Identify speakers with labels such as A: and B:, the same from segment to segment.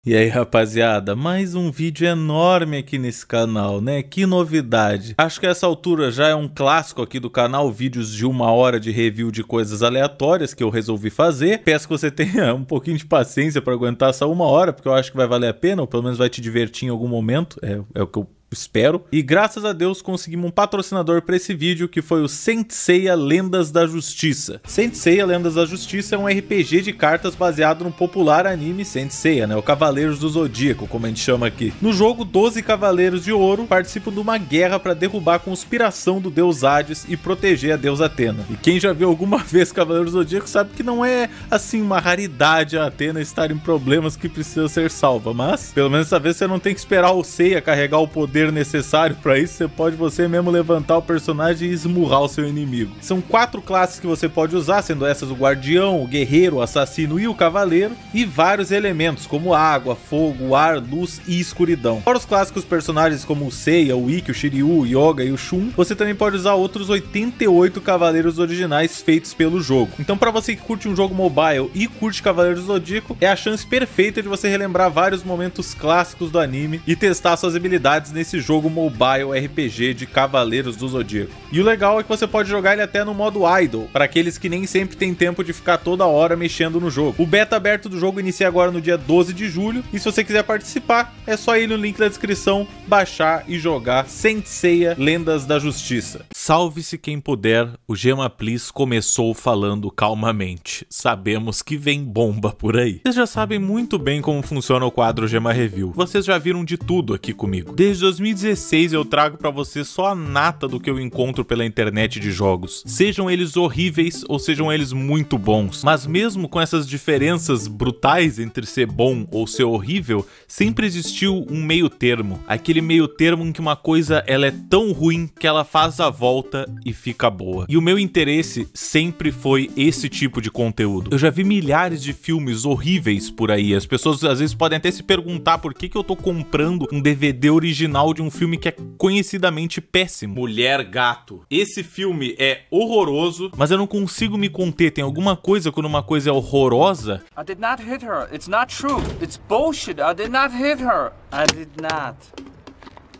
A: E aí, rapaziada, mais um vídeo enorme aqui nesse canal, né? Que novidade! Acho que essa altura já é um clássico aqui do canal, vídeos de 1 hora de review de coisas aleatórias que eu resolvi fazer. Peço que você tenha um pouquinho de paciência para aguentar essa 1 hora, porque eu acho que vai valer a pena, ou pelo menos vai te divertir em algum momento, é o que eu espero. E graças a Deus conseguimos um patrocinador para esse vídeo, que foi o Saint Seiya Lendas da Justiça. Saint Seiya Lendas da Justiça é um RPG de cartas baseado no popular anime Saint Seiya, né? O Cavaleiros do Zodíaco, como a gente chama aqui. No jogo, 12 Cavaleiros de Ouro participam de uma guerra para derrubar a conspiração do deus Hades e proteger a deusa Athena. E quem já viu alguma vez Cavaleiros do Zodíaco sabe que não é, assim, uma raridade a Athena estar em problemas que precisa ser salva, mas pelo menos dessa vez você não tem que esperar o Seiya carregar o poder necessário para isso. Você pode mesmo levantar o personagem e esmurrar o seu inimigo. São 4 classes que você pode usar, sendo essas o guardião, o guerreiro, o assassino e o cavaleiro, e vários elementos como água, fogo, ar, luz e escuridão. Para os clássicos personagens como o Seiya, o Ikki, o Shiryu, o Yoga e o Shun, você também pode usar outros 88 cavaleiros originais feitos pelo jogo. Então, para você que curte um jogo mobile e curte Cavaleiros do Zodíaco, é a chance perfeita de você relembrar vários momentos clássicos do anime e testar suas habilidades nesse jogo mobile RPG de Cavaleiros do Zodíaco. E o legal é que você pode jogar ele até no modo Idle, para aqueles que nem sempre tem tempo de ficar toda hora mexendo no jogo. O beta aberto do jogo inicia agora no dia 12 de julho, e se você quiser participar, é só ir no link da descrição, baixar e jogar Saint Seiya Lendas da Justiça. Salve-se quem puder, o Gema Please começou falando calmamente. Sabemos que vem bomba por aí. Vocês já sabem muito bem como funciona o quadro Gema Review. Vocês já viram de tudo aqui comigo. Desde 2016 eu trago pra vocês só a nata do que eu encontro pela internet de jogos. Sejam eles horríveis ou sejam eles muito bons. Mas mesmo com essas diferenças brutais entre ser bom ou ser horrível, sempre existiu um meio termo. Aquele meio termo em que uma coisa ela é tão ruim que ela faz a volta e fica boa. E o meu interesse sempre foi esse tipo de conteúdo. Eu já vi milhares de filmes horríveis por aí. As pessoas às vezes podem até se perguntar por que eu tô comprando um DVD original de um filme que é conhecidamente péssimo. Mulher Gato. Esse filme é horroroso, mas eu não consigo me conter. Tem alguma coisa quando uma coisa é horrorosa?
B: I did not hit her. It's not true. It's bullshit. I did not hit her. I did not.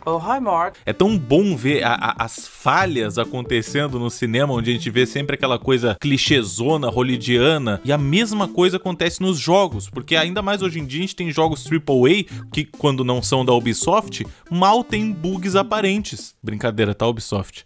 B: Oh, hi, Mark.
A: É tão bom ver as falhas acontecendo no cinema, onde a gente vê sempre aquela coisa clichêzona, hollywoodiana, e a mesma coisa acontece nos jogos, porque ainda mais hoje em dia a gente tem jogos AAA, que quando não são da Ubisoft, mal tem bugs aparentes. Brincadeira, tá, Ubisoft?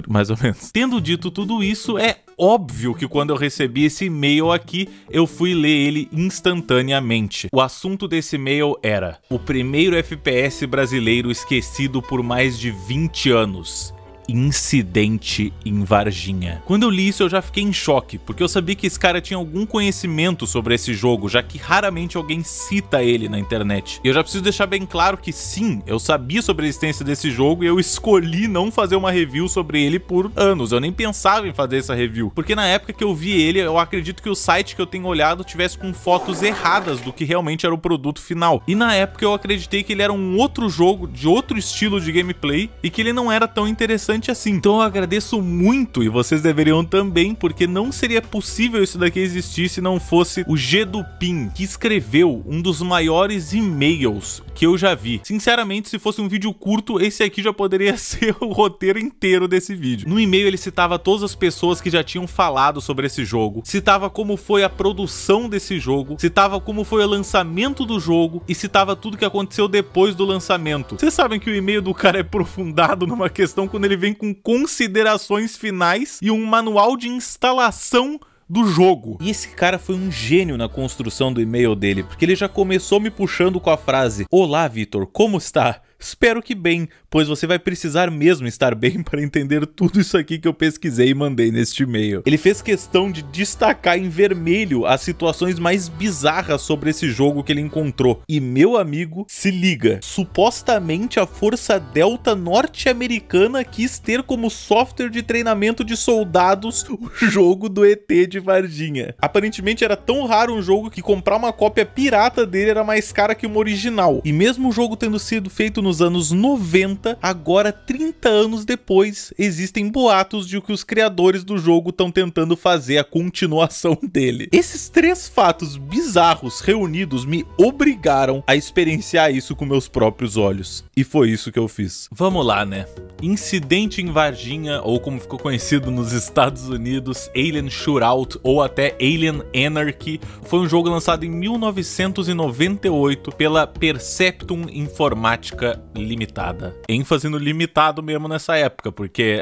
A: Mais ou menos. Tendo dito tudo isso, é óbvio que quando eu recebi esse e-mail aqui, eu fui ler ele instantaneamente. O assunto desse e-mail era: o primeiro FPS brasileiro esquecido por mais de 20 anos. Incidente em Varginha. Quando eu li isso eu já fiquei em choque, porque eu sabia que esse cara tinha algum conhecimento sobre esse jogo, já que raramente alguém cita ele na internet. E eu já preciso deixar bem claro que sim, eu sabia sobre a existência desse jogo e eu escolhi não fazer uma review sobre ele por anos. Eu nem pensava em fazer essa review, porque na época que eu vi ele, eu acredito que o site que eu tenho olhado tivesse com fotos erradas do que realmente era o produto final. E na época eu acreditei que ele era um outro jogo, de outro estilo de gameplay, e que ele não era tão interessante assim. Então eu agradeço muito, e vocês deveriam também, porque não seria possível isso daqui existir se não fosse o Gedupin, que escreveu um dos maiores e-mails que eu já vi. Sinceramente, se fosse um vídeo curto, esse aqui já poderia ser o roteiro inteiro desse vídeo. No e-mail ele citava todas as pessoas que já tinham falado sobre esse jogo, citava como foi a produção desse jogo, citava como foi o lançamento do jogo e citava tudo que aconteceu depois do lançamento. Vocês sabem que o e-mail do cara é aprofundado numa questão quando ele vem com considerações finais e um manual de instalação do jogo. E esse cara foi um gênio na construção do e-mail dele, porque ele já começou me puxando com a frase: "Olá, Vitor, como está? Espero que bem, pois você vai precisar mesmo estar bem para entender tudo isso aqui que eu pesquisei e mandei neste e-mail." Ele fez questão de destacar em vermelho as situações mais bizarras sobre esse jogo que ele encontrou. E meu amigo, se liga, supostamente a Força Delta norte-americana quis ter como software de treinamento de soldados o jogo do ET de Varginha. Aparentemente era tão raro um jogo que comprar uma cópia pirata dele era mais cara que uma original. E mesmo o jogo tendo sido feito no nos anos 90, agora 30 anos depois, existem boatos de que os criadores do jogo estão tentando fazer a continuação dele. Esses 3 fatos bizarros reunidos me obrigaram a experienciar isso com meus próprios olhos. E foi isso que eu fiz. Vamos lá, né? Incidente em Varginha, ou como ficou conhecido nos Estados Unidos, Alien Shootout, ou até Alien Anarchy, foi um jogo lançado em 1998 pela Perceptum Informática Limitada. ênfase no limitado mesmo nessa época, porque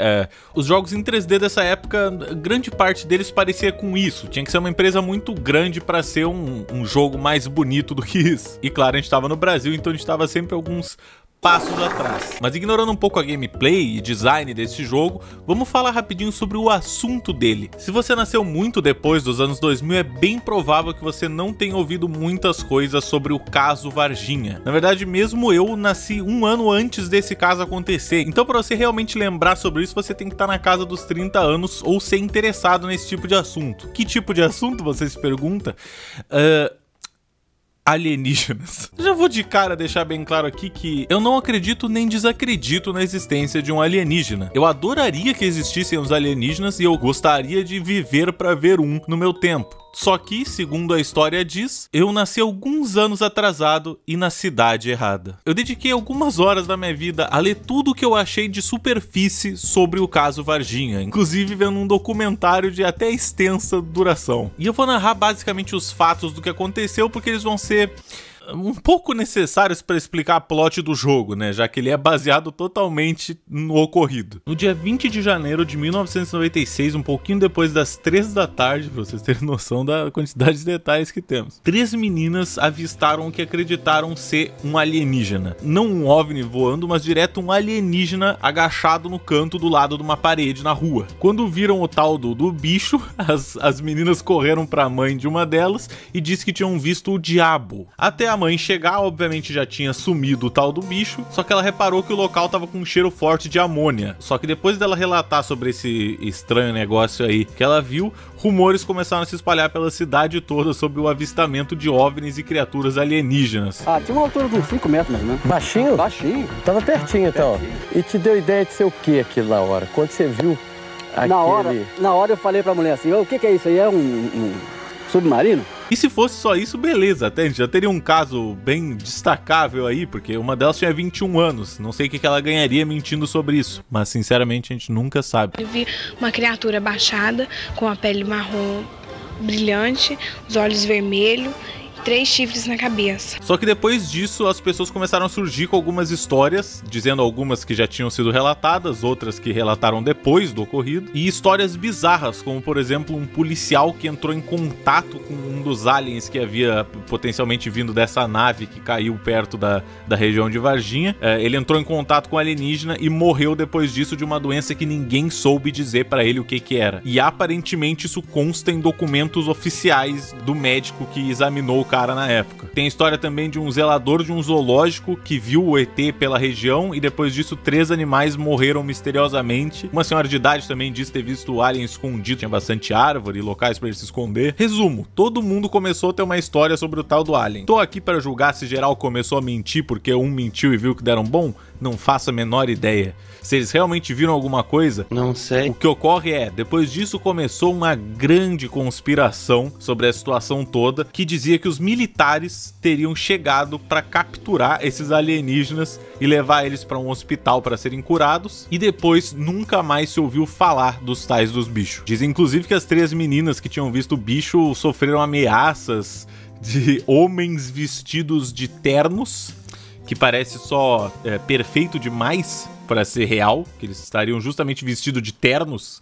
A: os jogos em 3D dessa época, grande parte deles parecia com isso. Tinha que ser uma empresa muito grande para ser um jogo mais bonito do que isso. E claro, a gente estava no Brasil, então a gente estava sempre alguns passos atrás. Mas ignorando um pouco a gameplay e design desse jogo, vamos falar rapidinho sobre o assunto dele. Se você nasceu muito depois dos anos 2000, é bem provável que você não tenha ouvido muitas coisas sobre o caso Varginha. Na verdade, mesmo eu nasci um ano antes desse caso acontecer. Então, para você realmente lembrar sobre isso, você tem que estar na casa dos 30 anos ou ser interessado nesse tipo de assunto. Que tipo de assunto, você se pergunta? Alienígenas. Já vou de cara deixar bem claro aqui que eu não acredito nem desacredito na existência de um alienígena. Eu adoraria que existissem os alienígenas e eu gostaria de viver para ver um no meu tempo. Só que, segundo a história diz, eu nasci alguns anos atrasado e na cidade errada. Eu dediquei algumas horas da minha vida a ler tudo o que eu achei de superfície sobre o caso Varginha, inclusive vendo um documentário de até extensa duração. E eu vou narrar basicamente os fatos do que aconteceu, porque eles vão ser um pouco necessários para explicar a plot do jogo, né, já que ele é baseado totalmente no ocorrido. No dia 20 de janeiro de 1996, um pouquinho depois das 3 da tarde, para vocês terem noção da quantidade de detalhes que temos, 3 meninas avistaram o que acreditaram ser um alienígena. Não um OVNI voando, mas direto um alienígena agachado no canto do lado de uma parede na rua. Quando viram o tal do bicho, as meninas correram para a mãe de uma delas e disse que tinham visto o diabo. Até a mãe chegar, obviamente já tinha sumido o tal do bicho, só que ela reparou que o local tava com um cheiro forte de amônia. Só que depois dela relatar sobre esse estranho negócio aí que ela viu, rumores começaram a se espalhar pela cidade toda sobre o avistamento de OVNIs e criaturas alienígenas.
C: Ah, tinha uma altura de uns 5 metros mais ou menos.
D: Baixinho?
C: Baixinho.
D: Tava pertinho então. E te deu ideia de ser o que aquilo na hora? Quando você viu aquele...
C: Na hora eu falei pra mulher assim, o que é isso aí? É um submarino?
A: E se fosse só isso, beleza, até a gente já teria um caso bem destacável aí, porque uma delas tinha 21 anos, não sei o que ela ganharia mentindo sobre isso, mas sinceramente a gente nunca sabe.
E: Eu vi uma criatura baixada, com a pele marrom brilhante, os olhos vermelhos, 3 chifres na cabeça.
A: Só que depois disso as pessoas começaram a surgir com algumas histórias, dizendo algumas que já tinham sido relatadas, outras que relataram depois do ocorrido, e histórias bizarras, como por exemplo um policial que entrou em contato com um dos aliens que havia potencialmente vindo dessa nave que caiu perto da região de Varginha. Ele entrou em contato com o alienígena e morreu depois disso de uma doença que ninguém soube dizer pra ele o que era. E aparentemente isso consta em documentos oficiais do médico que examinou o cara na época. Tem a história também de um zelador de um zoológico que viu o ET pela região e depois disso 3 animais morreram misteriosamente. Uma senhora de idade também disse ter visto o alien escondido, tinha bastante árvore e locais para ele se esconder. Resumo, todo mundo começou a ter uma história sobre o tal do alien. Tô aqui para julgar se geral começou a mentir porque um mentiu e viu que deram bom? Não faço a menor ideia. Se eles realmente viram alguma coisa,
D: não sei.
A: O que ocorre é, depois disso começou uma grande conspiração sobre a situação toda, que dizia que os militares teriam chegado para capturar esses alienígenas e levar eles para um hospital para serem curados, e depois nunca mais se ouviu falar dos tais dos bichos. Dizem inclusive que as 3 meninas que tinham visto o bicho sofreram ameaças de homens vestidos de ternos, que parece só perfeito demais para ser real, que eles estariam justamente vestidos de ternos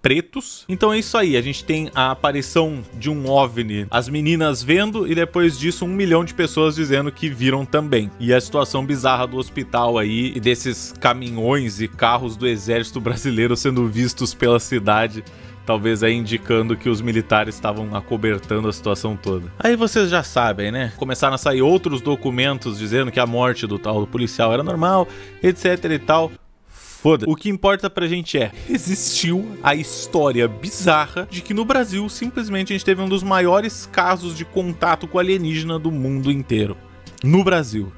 A: pretos. Então é isso aí, a gente tem a aparição de um OVNI, as meninas vendo e depois disso 1 milhão de pessoas dizendo que viram também. E a situação bizarra do hospital aí e desses caminhões e carros do exército brasileiro sendo vistos pela cidade, talvez aí indicando que os militares estavam acobertando a situação toda. Aí vocês já sabem, né? Começaram a sair outros documentos dizendo que a morte do tal do policial era normal, etc e tal. Foda-se. O que importa pra gente é, existiu a história bizarra de que no Brasil simplesmente a gente teve um dos maiores casos de contato com alienígena do mundo inteiro. No Brasil,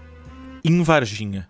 A: em Varginha.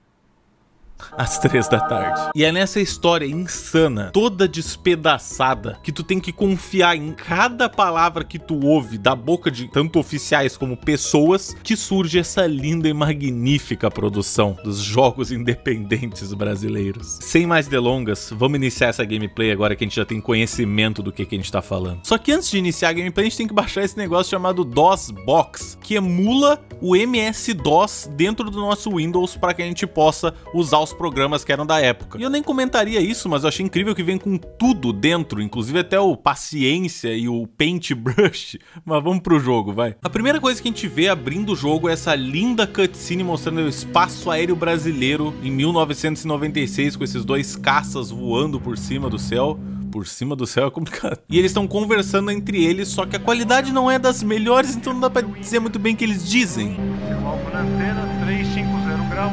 A: às 3 da tarde. E é nessa história insana, toda despedaçada, que tu tem que confiar em cada palavra que tu ouve da boca de tanto oficiais como pessoas, que surge essa linda e magnífica produção dos jogos independentes brasileiros. Sem mais delongas, vamos iniciar essa gameplay agora que a gente já tem conhecimento do que a gente tá falando. Só que antes de iniciar a gameplay, a gente tem que baixar esse negócio chamado DOSBox, que emula o MS-DOS dentro do nosso Windows para que a gente possa usar os programas que eram da época. E eu nem comentaria isso, mas eu achei incrível que vem com tudo dentro, inclusive até o Paciência e o Paintbrush. Mas vamos pro jogo, vai. A primeira coisa que a gente vê abrindo o jogo é essa linda cutscene mostrando o espaço aéreo brasileiro em 1996, com esses dois caças voando por cima do céu. Por cima do céu é complicado. E eles estão conversando entre eles, só que a qualidade não é das melhores, então não dá pra dizer muito bem o que eles dizem.
F: Alvo na antena, 350 graus,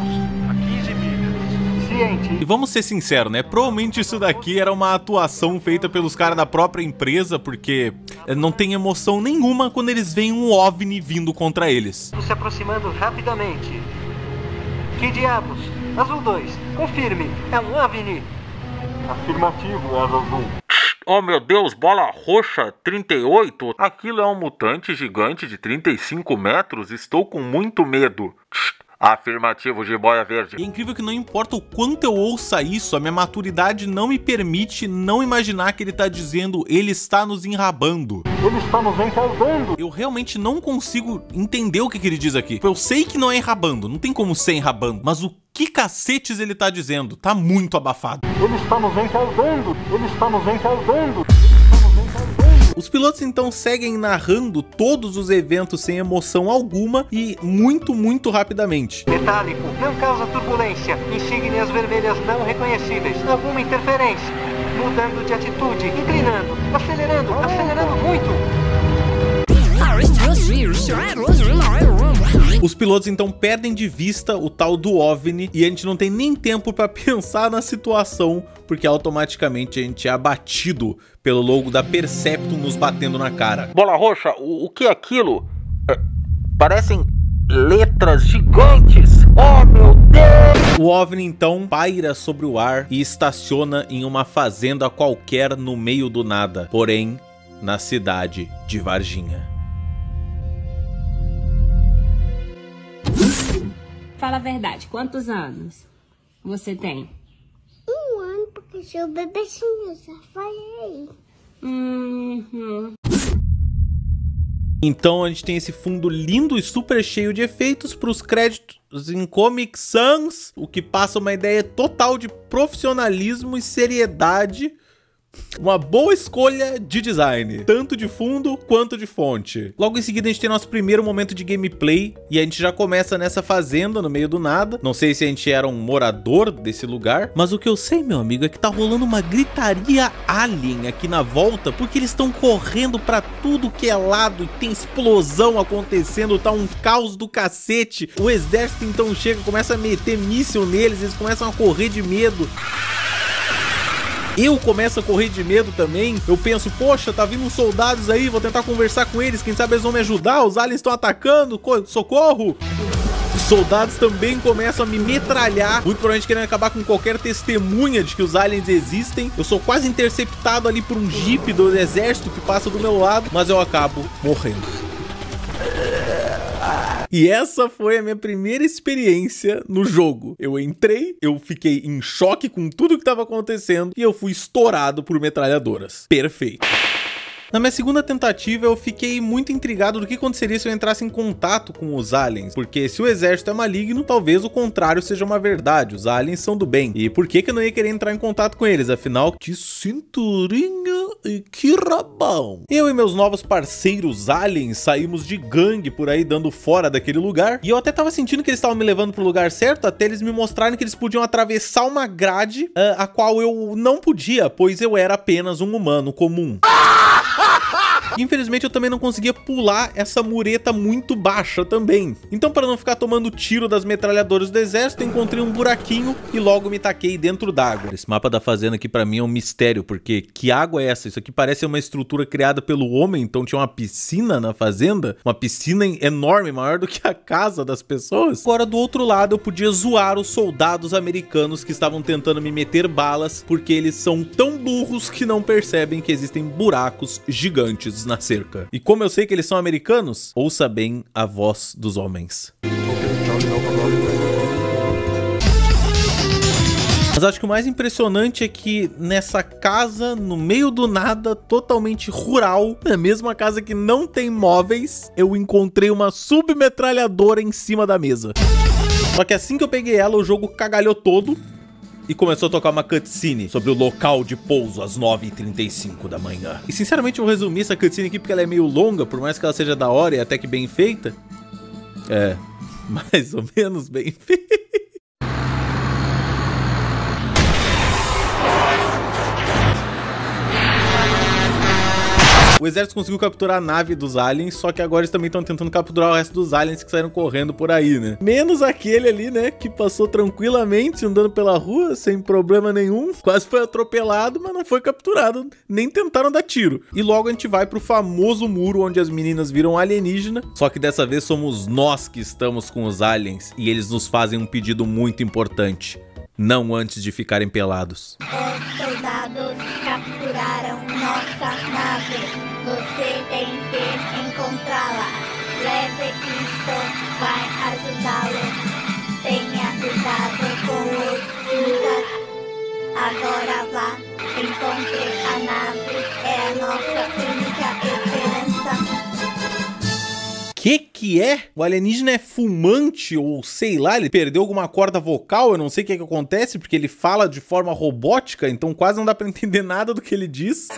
F: a 15 milhas. Ciente.
A: E vamos ser sinceros, né? Provavelmente isso daqui era uma atuação feita pelos caras da própria empresa, porque não tem emoção nenhuma quando eles veem um OVNI vindo contra eles.
G: Se aproximando rapidamente. Que diabos? Azul 2, confirme, é um OVNI.
F: Afirmativo, Asa Azul.
A: Oh meu Deus, bola roxa 38? Aquilo é um mutante gigante de 35 metros? Estou com muito medo. Afirmativo, jiboia verde. E é incrível que não importa o quanto eu ouça isso, a minha maturidade não me permite não imaginar que ele tá dizendo ele está nos enrabando.
F: Ele está nos enrabando.
A: Eu realmente não consigo entender o que ele diz aqui. Eu sei que não é enrabando, não tem como ser enrabando, mas o que cacetes ele tá dizendo? Tá muito abafado.
F: Ele está nos enrabando. Ele está nos enrabando.
A: Os pilotos então seguem narrando todos os eventos sem emoção alguma e muito rapidamente.
G: Metálico, não causa turbulência. Insígnias vermelhas não reconhecíveis. Alguma interferência. Mudando de atitude, inclinando, acelerando muito.
A: Os pilotos então perdem de vista o tal do OVNI e a gente não tem nem tempo para pensar na situação, porque automaticamente a gente é abatido pelo logo da Perceptum nos batendo na cara.
H: Bola roxa, o que é aquilo? Parecem letras gigantes. Oh meu Deus!
A: O OVNI então paira sobre o ar e estaciona em uma fazenda qualquer no meio do nada, porém na cidade de Varginha.
I: Fala a verdade, quantos anos você tem?
J: 1 ano, porque sou bebezinho, já falei.
A: Então a gente tem esse fundo lindo e super cheio de efeitos para os créditos em Comic Sans, o que passa uma ideia total de profissionalismo e seriedade. Uma boa escolha de design, tanto de fundo quanto de fonte. Logo em seguida a gente tem nosso primeiro momento de gameplay e a gente já começa nessa fazenda no meio do nada. Não sei se a gente era um morador desse lugar, mas o que eu sei, meu amigo, é que tá rolando uma gritaria alien aqui na volta, porque eles estão correndo pra tudo que é lado e tem explosão acontecendo, tá um caos do cacete. O exército então chega, começa a meter míssil neles, eles começam a correr de medo. Eu começo a correr de medo também. Eu penso, poxa, tá vindo uns soldados aí, vou tentar conversar com eles, quem sabe eles vão me ajudar, os aliens estão atacando, socorro! Os soldados também começam a me metralhar, muito provavelmente querendo acabar com qualquer testemunha de que os aliens existem. Eu sou quase interceptado ali por um jeep do exército que passa do meu lado, mas eu acabo morrendo. E essa foi a minha primeira experiência no jogo. Eu entrei, eu fiquei em choque com tudo que estava acontecendo e eu fui estourado por metralhadoras. Perfeito. Na minha segunda tentativa, eu fiquei muito intrigado do que aconteceria se eu entrasse em contato com os aliens, porque se o exército é maligno, talvez o contrário seja uma verdade, os aliens são do bem. E por que eu não ia querer entrar em contato com eles? Afinal, que cinturinha e que rabão. Eu e meus novos parceiros aliens saímos de gangue por aí dando fora daquele lugar, e eu até tava sentindo que eles estavam me levando pro lugar certo, até eles me mostrarem que eles podiam atravessar uma grade, a qual eu não podia, pois eu era apenas um humano comum. Infelizmente eu também não conseguia pular essa mureta muito baixa também. Então, para não ficar tomando tiro das metralhadoras do exército, encontrei um buraquinho e logo me taquei dentro d'água. Esse mapa da fazenda aqui pra mim é um mistério, porque que água é essa? Isso aqui parece uma estrutura criada pelo homem, então tinha uma piscina na fazenda, uma piscina enorme, maior do que a casa das pessoas. Agora, do outro lado, eu podia zoar os soldados americanos que estavam tentando me meter balas, porque eles são tão burros que não percebem que existem buracos gigantes na cerca. E como eu sei que eles são americanos, ouça bem a voz dos homens. Mas acho que o mais impressionante é que nessa casa, no meio do nada, totalmente rural, na mesma casa que não tem móveis, eu encontrei uma submetralhadora em cima da mesa. Só que assim que eu peguei ela, o jogo cagalhou todo e começou a tocar uma cutscene sobre o local de pouso às 9h35 da manhã. E sinceramente eu resumi essa cutscene aqui porque ela é meio longa, por mais que ela seja da hora e até que bem feita. É, mais ou menos bem feita. O exército conseguiu capturar a nave dos aliens, só que agora eles também estão tentando capturar o resto dos aliens que saíram correndo por aí, né? Menos aquele ali, né, que passou tranquilamente andando pela rua, sem problema nenhum. Quase foi atropelado, mas não foi capturado. Nem tentaram dar tiro. E logo a gente vai pro famoso muro onde as meninas viram alienígena. Só que dessa vez somos nós que estamos com os aliens e eles nos fazem um pedido muito importante. Não antes de ficarem pelados.
J: Os soldados capturaram nossa nave. Você tem que encontrá-la. Leve isto, vai ajudá-lo. Tenha cuidado com os Judas. Agora vá, encontre a nave. É a nossa única esperança.
A: Que é? O alienígena é fumante ou sei lá, ele perdeu alguma corda vocal, eu não sei o que acontece, porque ele fala de forma robótica, então quase não dá pra entender nada do que ele diz.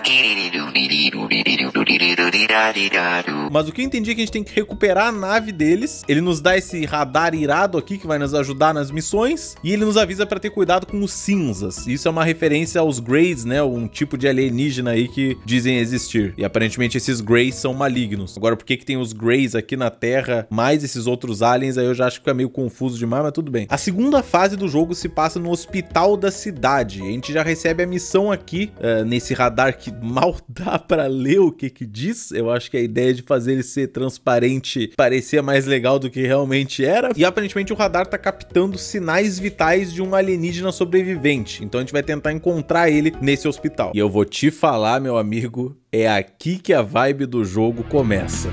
A: Mas o que eu entendi é que a gente tem que recuperar a nave deles, ele nos dá esse radar irado aqui que vai nos ajudar nas missões, e ele nos avisa pra ter cuidado com os cinzas. Isso é uma referência aos Greys, né, um tipo de alienígena aí que dizem existir. E aparentemente esses Greys são malignos. Agora, por que tem os Greys aqui na Terra, mais esses outros aliens, aí eu já acho que fica meio confuso demais, mas tudo bem. A segunda fase do jogo se passa no hospital da cidade. A gente já recebe a missão aqui, nesse radar que mal dá pra ler o que diz. Eu acho que a ideia de fazer ele ser transparente parecia mais legal do que realmente era. E aparentemente o radar tá captando sinais vitais de um alienígena sobrevivente. Então a gente vai tentar encontrar ele nesse hospital. E eu vou te falar, meu amigo, é aqui que a vibe do jogo começa.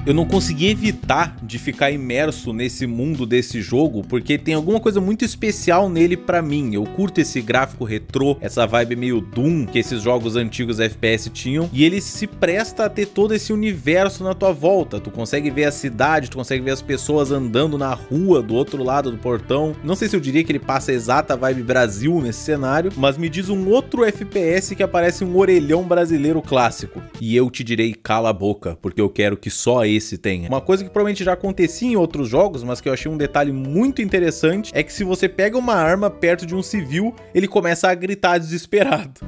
A: Eu não consegui evitar de ficar imerso nesse mundo desse jogo, porque tem alguma coisa muito especial nele pra mim. Eu curto esse gráfico retrô, essa vibe meio Doom que esses jogos antigos FPS tinham, e ele se presta a ter todo esse universo na tua volta. Tu consegue ver a cidade, tu consegue ver as pessoas andando na rua do outro lado do portão. Não sei se eu diria que ele passa a exata vibe Brasil nesse cenário, mas me diz um outro FPS que aparece um orelhão brasileiro clássico. E eu te direi, cala a boca, porque eu quero que só esse tenha. Uma coisa que provavelmente já acontecia em outros jogos, mas que eu achei um detalhe muito interessante, é que se você pega uma arma perto de um civil, ele começa a gritar desesperado.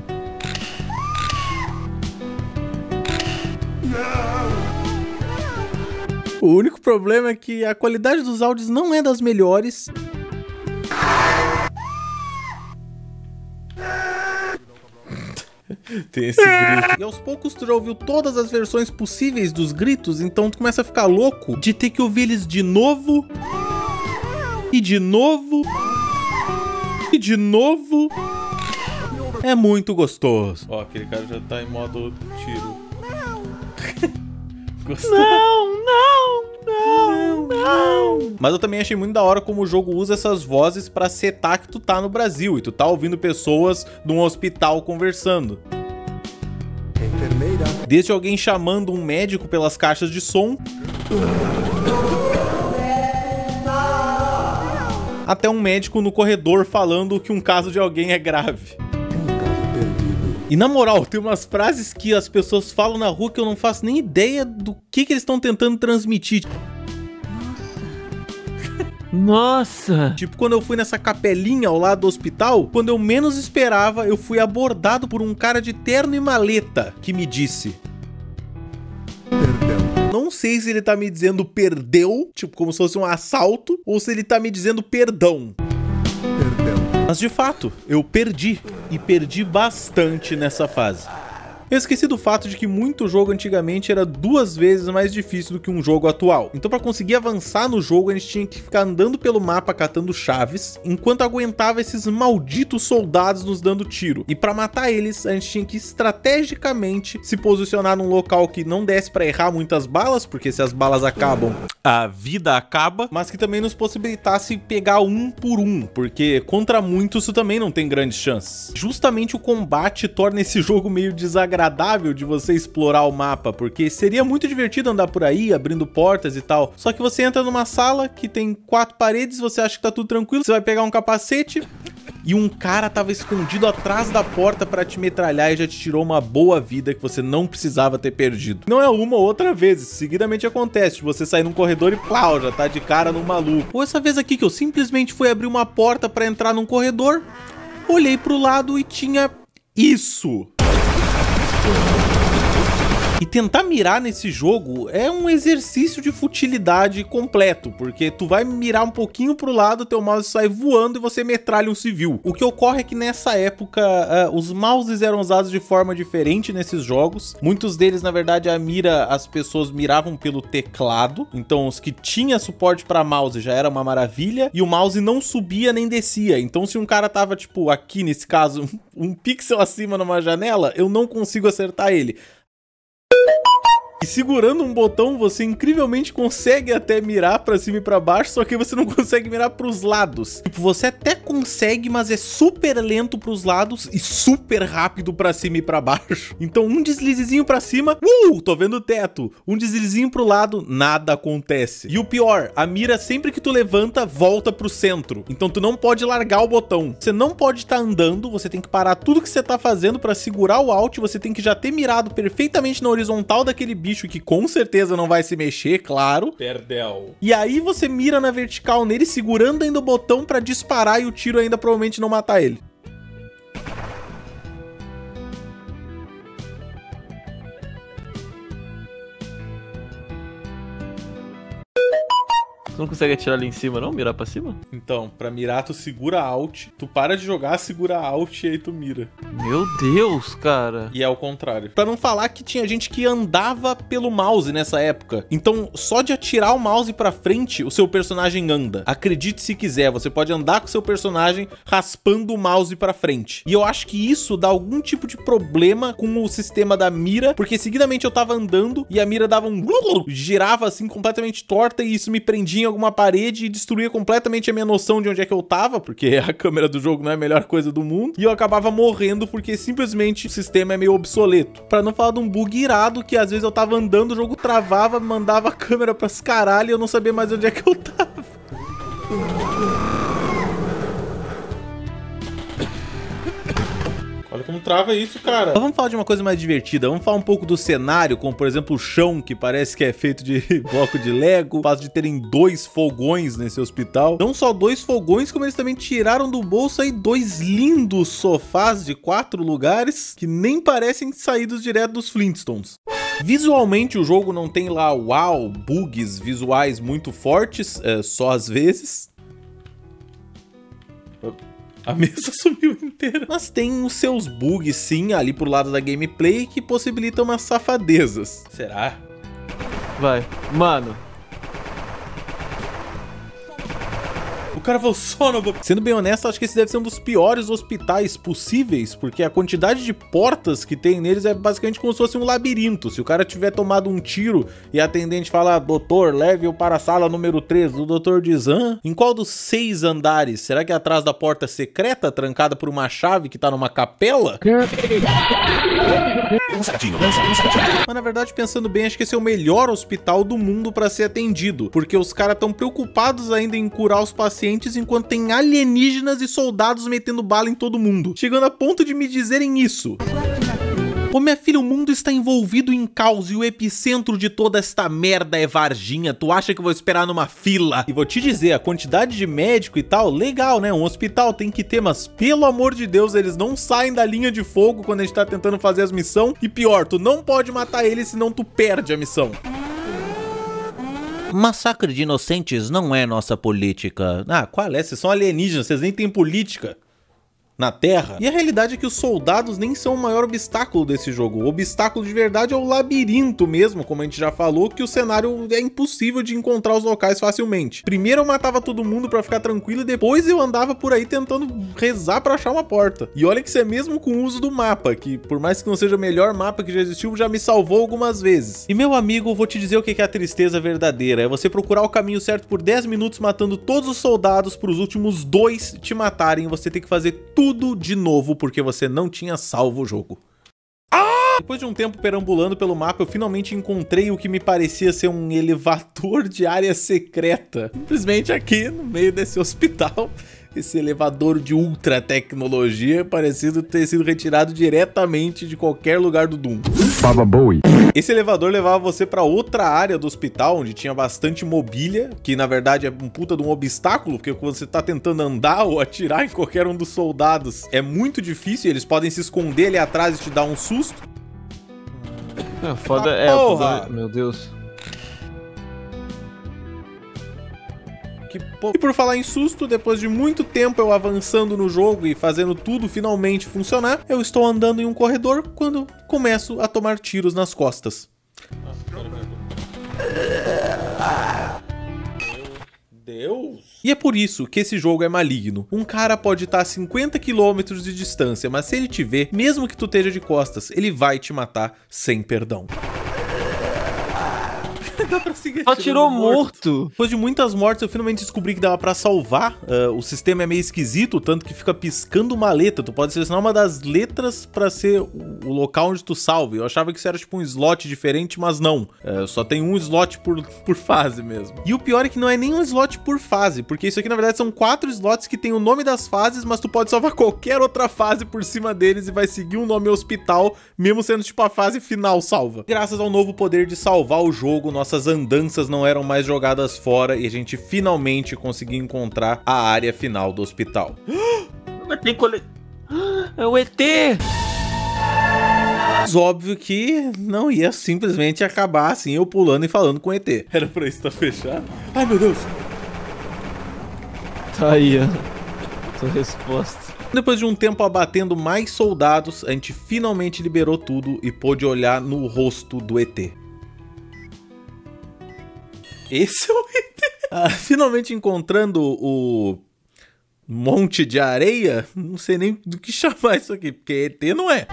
A: O único problema é que a qualidade dos áudios não é das melhores. Tem esse grito. E aos poucos tu já ouviu todas as versões possíveis dos gritos, então tu começa a ficar louco de ter que ouvir eles de novo. E de novo. E de novo. É muito gostoso. Ó, aquele cara já tá em modo tiro. Gostou? Não. Mas eu também achei muito da hora como o jogo usa essas vozes pra setar que tu tá no Brasil e tu tá ouvindo pessoas num hospital conversando. Enfermeira. Desde alguém chamando um médico pelas caixas de som, até um médico no corredor falando que um caso de alguém é grave. E na moral, tem umas frases que as pessoas falam na rua que eu não faço nem ideia do que eles estão tentando transmitir.
K: Nossa!
A: Tipo, quando eu fui nessa capelinha ao lado do hospital, quando eu menos esperava, eu fui abordado por um cara de terno e maleta que me disse: perdeu. Não sei se ele tá me dizendo perdeu, tipo, como se fosse um assalto, ou se ele tá me dizendo perdão. Perdeu. Mas de fato, eu perdi, e perdi bastante nessa fase. Eu esqueci do fato de que muito jogo antigamente era 2 vezes mais difícil do que um jogo atual. Então, para conseguir avançar no jogo, a gente tinha que ficar andando pelo mapa catando chaves, enquanto aguentava esses malditos soldados nos dando tiro. E para matar eles, a gente tinha que estrategicamente se posicionar num local que não desse para errar muitas balas, porque se as balas acabam, a vida acaba, mas que também nos possibilitasse pegar um por um, porque contra muitos isso também não tem grandes chances. Justamente o combate torna esse jogo meio desagradável de você explorar o mapa, porque seria muito divertido andar por aí, abrindo portas e tal. Só que você entra numa sala que tem 4 paredes, você acha que tá tudo tranquilo, você vai pegar um capacete e um cara tava escondido atrás da porta pra te metralhar e já te tirou uma boa vida que você não precisava ter perdido. Não é uma ou outra vez, isso seguidamente acontece, de você sair num corredor e plau, já tá de cara no maluco. Ou essa vez aqui que eu simplesmente fui abrir uma porta pra entrar num corredor, olhei pro lado e tinha isso. E tentar mirar nesse jogo é um exercício de futilidade completo, porque tu vai mirar um pouquinho pro lado, teu mouse sai voando e você metralha um civil. O que ocorre é que nessa época os mouses eram usados de forma diferente nesses jogos. Muitos deles, na verdade, a mira, as pessoas miravam pelo teclado, então os que tinha suporte para mouse já era uma maravilha, e o mouse não subia nem descia. Então se um cara tava, tipo, aqui nesse caso, um pixel acima numa janela, eu não consigo acertar ele. E segurando um botão, você incrivelmente consegue até mirar pra cima e pra baixo, só que você não consegue mirar pros lados. Tipo, você até consegue, mas é super lento pros lados e super rápido pra cima e pra baixo. Então, um deslizezinho pra cima, tô vendo o teto. Um deslizinho pro lado, nada acontece. E o pior, a mira sempre que tu levanta, volta pro centro. Então, tu não pode largar o botão. Você não pode estar andando, você tem que parar tudo que você tá fazendo pra segurar o Alt, você tem que já ter mirado perfeitamente na horizontal daquele bicho que com certeza não vai se mexer, claro. Perdeu. E aí você mira na vertical nele, segurando ainda o botão pra disparar e o tiro ainda provavelmente não matar ele.
K: Tu não consegue atirar ali em cima, não? Mirar pra cima?
A: Então, pra mirar, tu segura Alt, tu para de jogar, segura Alt e aí tu mira.
K: Meu Deus, cara.
A: E é o contrário. Pra não falar que tinha gente que andava pelo mouse nessa época. Então, só de atirar o mouse pra frente, o seu personagem anda. Acredite se quiser, você pode andar com o seu personagem raspando o mouse pra frente. E eu acho que isso dá algum tipo de problema com o sistema da mira, porque seguidamente eu tava andando e a mira dava um... girava assim completamente torta e isso me prendia em alguma parede e destruía completamente a minha noção de onde é que eu tava, porque a câmera do jogo não é a melhor coisa do mundo, e eu acabava morrendo porque simplesmente o sistema é meio obsoleto. Pra não falar de um bug irado que às vezes eu tava andando, o jogo travava, mandava a câmera pras caralho e eu não sabia mais onde é que eu tava. Olha como trava isso, cara. Vamos falar de uma coisa mais divertida. Vamos falar um pouco do cenário, como por exemplo o chão, que parece que é feito de bloco de Lego. O fato de terem 2 fogões nesse hospital. Não só 2 fogões, como eles também tiraram do bolso aí 2 lindos sofás de 4 lugares, que nem parecem saídos direto dos Flintstones. Visualmente o jogo não tem lá, uau, bugs visuais muito fortes, só às vezes. A mesa sumiu inteira. Mas tem os seus bugs, sim, ali pro lado da gameplay que possibilitam umas safadezas. Será?
K: Vai. Mano.
A: O cara falou só não vou... Sendo bem honesto, acho que esse deve ser um dos piores hospitais possíveis, porque a quantidade de portas que tem neles é basicamente como se fosse um labirinto. Se o cara tiver tomado um tiro e a atendente fala, doutor, leve-o para a sala número 3, o doutor diz, hã? Em qual dos 6 andares? Será que é atrás da porta secreta, trancada por uma chave que tá numa capela? Mas na verdade, pensando bem, acho que esse é o melhor hospital do mundo para ser atendido, porque os caras estão preocupados ainda em curar os pacientes enquanto tem alienígenas e soldados metendo bala em todo mundo, chegando a ponto de me dizerem isso. Ô minha filha, o mundo está envolvido em caos e o epicentro de toda esta merda é Varginha. Tu acha que eu vou esperar numa fila? E vou te dizer, a quantidade de médico e tal, legal, né? Um hospital tem que ter, mas pelo amor de Deus, eles não saem da linha de fogo quando a gente tá tentando fazer as missões. E pior, tu não pode matar eles, senão tu perde a missão. Massacre de inocentes não é nossa política. Ah, qual é? Vocês são alienígenas, vocês nem têm política na Terra. E a realidade é que os soldados nem são o maior obstáculo desse jogo. O obstáculo de verdade é o labirinto mesmo, como a gente já falou, que o cenário é impossível de encontrar os locais facilmente. Primeiro eu matava todo mundo pra ficar tranquilo e depois eu andava por aí tentando rezar pra achar uma porta. E olha que isso é mesmo com o uso do mapa, que por mais que não seja o melhor mapa que já existiu, já me salvou algumas vezes. E meu amigo, vou te dizer o que é a tristeza verdadeira. É você procurar o caminho certo por 10 minutos matando todos os soldados pros últimos 2 te matarem e você ter que fazer tudo de novo porque você não tinha salvo o jogo. Depois de um tempo perambulando pelo mapa, eu finalmente encontrei o que me parecia ser um elevador de área secreta. Simplesmente aqui no meio desse hospital. Esse elevador de ultra tecnologia parecido ter sido retirado diretamente de qualquer lugar do Doom.
L: Baba Bowie.
A: Esse elevador levava você pra outra área do hospital, onde tinha bastante mobília, que na verdade é um puta de um obstáculo, porque quando você tá tentando andar ou atirar em qualquer um dos soldados, é muito difícil, eles podem se esconder ali atrás e te dar um susto.
K: Foda meu Deus.
A: E por falar em susto, depois de muito tempo eu avançando no jogo e fazendo tudo finalmente funcionar, eu estou andando em um corredor quando começo a tomar tiros nas costas. Deus! E é por isso que esse jogo é maligno. Um cara pode estar a 50 km de distância, mas se ele te ver, mesmo que tu esteja de costas, ele vai te matar sem perdão. Dá pra seguir.
K: Só tirou morto.
A: Depois de muitas mortes, eu finalmente descobri que dava pra salvar. O sistema é meio esquisito, tanto que fica piscando uma letra. Tu pode selecionar uma das letras pra ser o local onde tu salve. Eu achava que isso era tipo um slot diferente, mas não. Só tem um slot por fase mesmo. E o pior é que não é nem um slot por fase, porque isso aqui na verdade são 4 slots que tem o nome das fases, mas tu pode salvar qualquer outra fase por cima deles e vai seguir o nome hospital, mesmo sendo tipo a fase final salva. Graças ao novo poder de salvar o jogo, nossas andanças não eram mais jogadas fora e a gente finalmente conseguiu encontrar a área final do hospital.
K: É o ET!
A: Mas óbvio que não ia simplesmente acabar assim eu pulando e falando com o ET. Era pra isso estar fechado? Ai meu Deus!
K: Tá aí, ó. Tua resposta.
A: Depois de um tempo abatendo mais soldados, a gente finalmente liberou tudo e pôde olhar no rosto do ET. Esse é o ET. Finalmente encontrando o monte de areia, não sei nem do que chamar isso aqui, porque ET não é.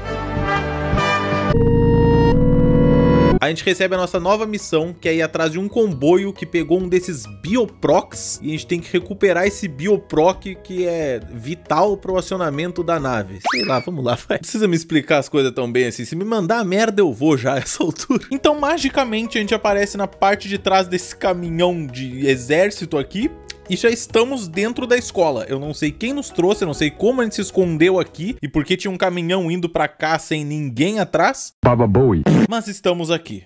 A: A gente recebe a nossa nova missão, que é ir atrás de um comboio que pegou um desses bioprocs e a gente tem que recuperar esse bioproc que é vital pro acionamento da nave. Sei lá, vamos lá, vai. Não precisa me explicar as coisas tão bem assim. Se me mandar a merda, eu vou já a essa altura. Então, magicamente, a gente aparece na parte de trás desse caminhão de exército aqui. E já estamos dentro da escola. Eu não sei quem nos trouxe, eu não sei como a gente se escondeu aqui e por que tinha um caminhão indo pra cá sem ninguém atrás.
L: Baba Bowie.
A: Mas estamos aqui.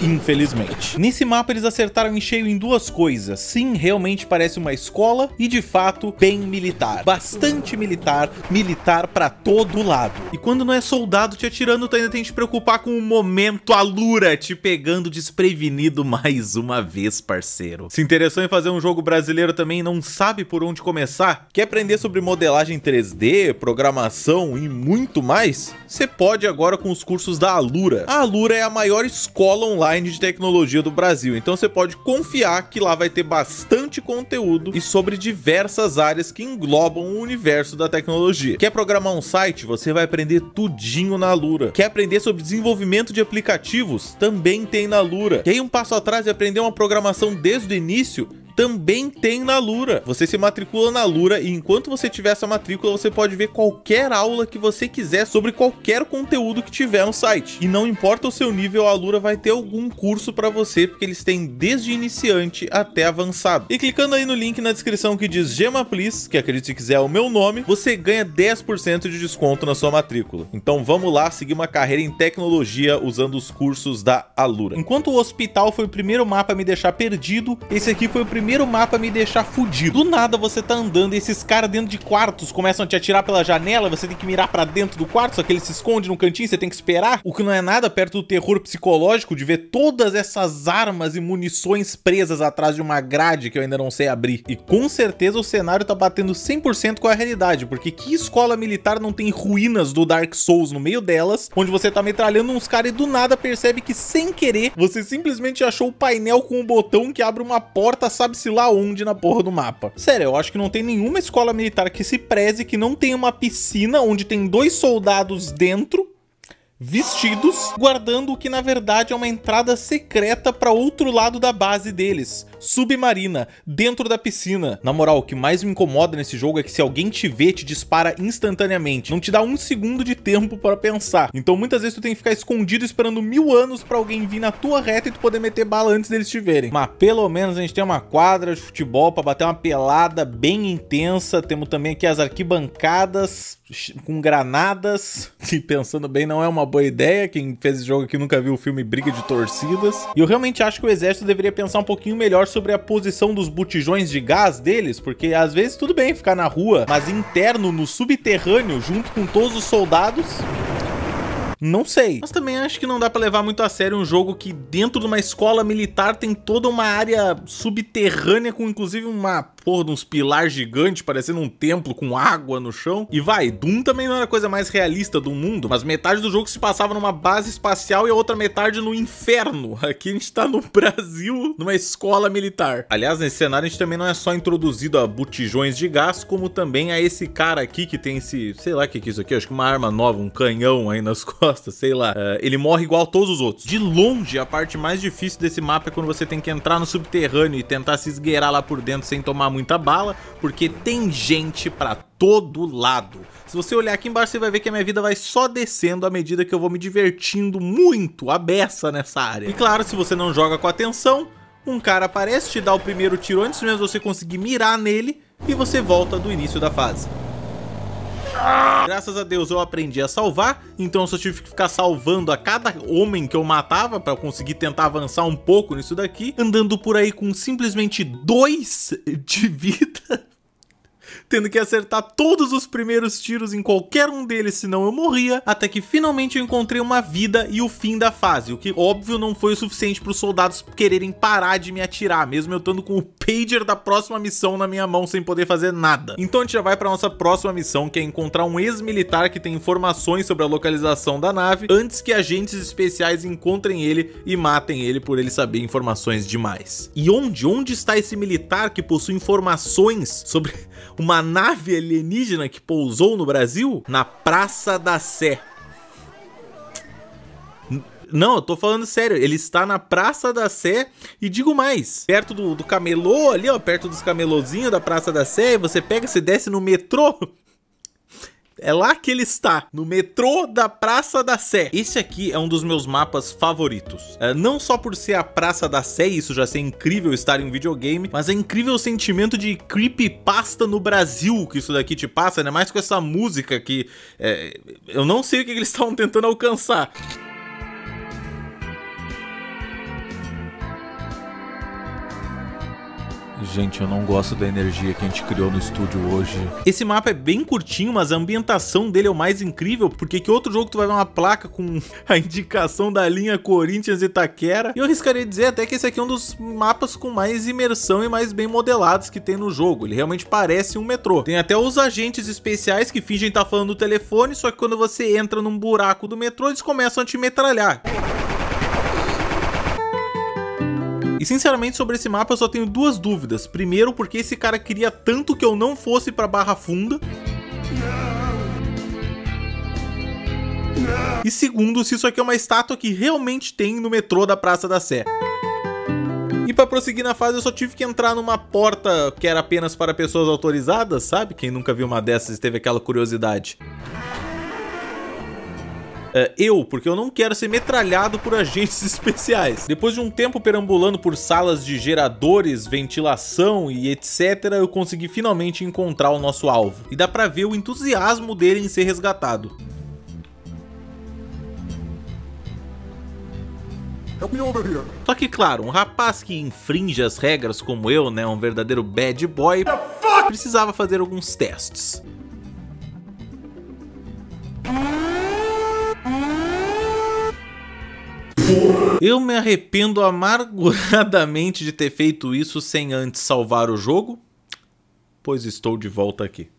A: Infelizmente. Nesse mapa eles acertaram em cheio em duas coisas. Sim, realmente parece uma escola e de fato bem militar. Bastante militar, militar pra todo lado. E quando não é soldado te atirando, tu ainda tem que te preocupar com o momento Alura te pegando desprevenido mais uma vez, parceiro. Se interessou em fazer um jogo brasileiro também e não sabe por onde começar? Quer aprender sobre modelagem 3D, programação e muito mais? Você pode agora com os cursos da Alura. A Alura é a maior escola online de tecnologia do Brasil, então você pode confiar que lá vai ter bastante conteúdo e sobre diversas áreas que englobam o universo da tecnologia. Quer programar um site? Você vai aprender tudinho na Alura. Quer aprender sobre desenvolvimento de aplicativos? Também tem na Alura. Quer ir um passo atrás e aprender uma programação desde o início? também tem na Lura. Você se matricula na Lura e enquanto você tiver essa matrícula, você pode ver qualquer aula que você quiser sobre qualquer conteúdo que tiver no site. E não importa o seu nível, a Lura vai ter algum curso para você, porque eles têm desde iniciante até avançado. E clicando aí no link na descrição que diz Gema Please, que acredite se quiser é o meu nome, você ganha 10% de desconto na sua matrícula. Então vamos lá seguir uma carreira em tecnologia usando os cursos da Alura. Enquanto o hospital foi o primeiro mapa a me deixar perdido, esse aqui foi o primeiro mapa a me deixar fudido. Do nada você tá andando e esses caras dentro de quartos começam a te atirar pela janela, você tem que mirar pra dentro do quarto, só que ele se esconde no cantinho, você tem que esperar, o que não é nada perto do terror psicológico de ver todas essas armas e munições presas atrás de uma grade que eu ainda não sei abrir. E com certeza o cenário tá batendo 100% com a realidade, porque que escola militar não tem ruínas do Dark Souls no meio delas, onde você tá metralhando uns caras e do nada percebe que sem querer, você simplesmente achou o painel com um botão que abre uma porta, sabe-se lá onde na porra do mapa. Sério, eu acho que não tem nenhuma escola militar que se preze que não tem uma piscina onde tem 2 soldados dentro, vestidos, guardando o que na verdade é uma entrada secreta para outro lado da base deles, submarina, dentro da piscina. Na moral, o que mais me incomoda nesse jogo é que se alguém te vê, te dispara instantaneamente, não te dá 1 segundo de tempo para pensar. Então muitas vezes tu tem que ficar escondido esperando 1000 anos para alguém vir na tua reta e tu poder meter bala antes deles te verem. Mas pelo menos a gente tem uma quadra de futebol para bater uma pelada bem intensa. Temos também aqui as arquibancadas com granadas, que pensando bem não é uma boa ideia. Quem fez esse jogo aqui nunca viu o filme Briga de Torcidas. E eu realmente acho que o exército deveria pensar um pouquinho melhor sobre a posição dos botijões de gás deles, porque às vezes tudo bem ficar na rua, mas interno, no subterrâneo, junto com todos os soldados, não sei. Mas também acho que não dá pra levar muito a sério um jogo que dentro de uma escola militar tem toda uma área subterrânea com inclusive uma porra de uns pilares gigantes parecendo um templo com água no chão. E vai, Doom também não era a coisa mais realista do mundo, mas metade do jogo se passava numa base espacial e a outra metade no inferno. Aqui a gente tá no Brasil, numa escola militar. Aliás, nesse cenário a gente também não é só introduzido a botijões de gás, como também a esse cara aqui que tem esse, sei lá o que é isso aqui, acho que uma arma nova, um canhão aí nas costas, sei lá. Ele morre igual a todos os outros. De longe, a parte mais difícil desse mapa é quando você tem que entrar no subterrâneo e tentar se esgueirar lá por dentro sem tomar muita bala, porque tem gente pra todo lado. Se você olhar aqui embaixo, você vai ver que a minha vida vai só descendo à medida que eu vou me divertindo muito a beça nessa área. E claro, se você não joga com atenção, um cara aparece, te dá o primeiro tiro antes mesmo de você conseguir mirar nele e você volta do início da fase. Graças a Deus eu aprendi a salvar, então eu só tive que ficar salvando a cada homem que eu matava pra conseguir tentar avançar um pouco nisso daqui, andando por aí com simplesmente 2 de vida, tendo que acertar todos os primeiros tiros em qualquer um deles, senão eu morria, até que finalmente eu encontrei uma vida e o fim da fase, o que óbvio não foi o suficiente para os soldados quererem parar de me atirar, mesmo eu estando com o pager da próxima missão na minha mão sem poder fazer nada. Então a gente já vai para nossa próxima missão, que é encontrar um ex-militar que tem informações sobre a localização da nave, antes que agentes especiais encontrem ele e matem ele por ele saber informações demais. E onde está esse militar que possui informações sobre uma nave alienígena que pousou no Brasil? Na Praça da Sé. Não, eu tô falando sério, ele está na Praça da Sé e digo mais, perto do camelô ali, ó, perto dos camelôzinhos da Praça da Sé, você pega, você desce no metrô, é lá que ele está, no metrô da Praça da Sé. Esse aqui é um dos meus mapas favoritos. Não só por ser a Praça da Sé, isso já ser incrível estar em um videogame, mas é incrível o sentimento de creepypasta no Brasil que isso daqui te passa, ainda mais com essa música que eu não sei o que eles estavam tentando alcançar. Gente, eu não gosto da energia que a gente criou no estúdio hoje. Esse mapa é bem curtinho, mas a ambientação dele é o mais incrível, porque que outro jogo tu vai ver uma placa com a indicação da linha Corinthians e Itaquera? E eu arriscaria dizer até que esse aqui é um dos mapas com mais imersão e mais bem modelados que tem no jogo. Ele realmente parece um metrô. Tem até os agentes especiais que fingem estar falando no telefone, só que quando você entra num buraco do metrô, eles começam a te metralhar. E sinceramente sobre esse mapa eu só tenho 2 dúvidas. Primeiro, porque esse cara queria tanto que eu não fosse pra Barra Funda. E segundo, se isso aqui é uma estátua que realmente tem no metrô da Praça da Sé. E pra prosseguir na fase eu só tive que entrar numa porta que era apenas para pessoas autorizadas, sabe? Quem nunca viu uma dessas e teve aquela curiosidade. Porque eu não quero ser metralhado por agentes especiais. Depois de um tempo perambulando por salas de geradores, ventilação e etc, eu consegui finalmente encontrar o nosso alvo. E dá pra ver o entusiasmo dele em ser resgatado. Só que claro, um rapaz que infringe as regras como eu, né, um verdadeiro bad boy, precisava fazer alguns testes. Eu me arrependo amarguradamente de ter feito isso sem antes salvar o jogo, pois estou de volta aqui.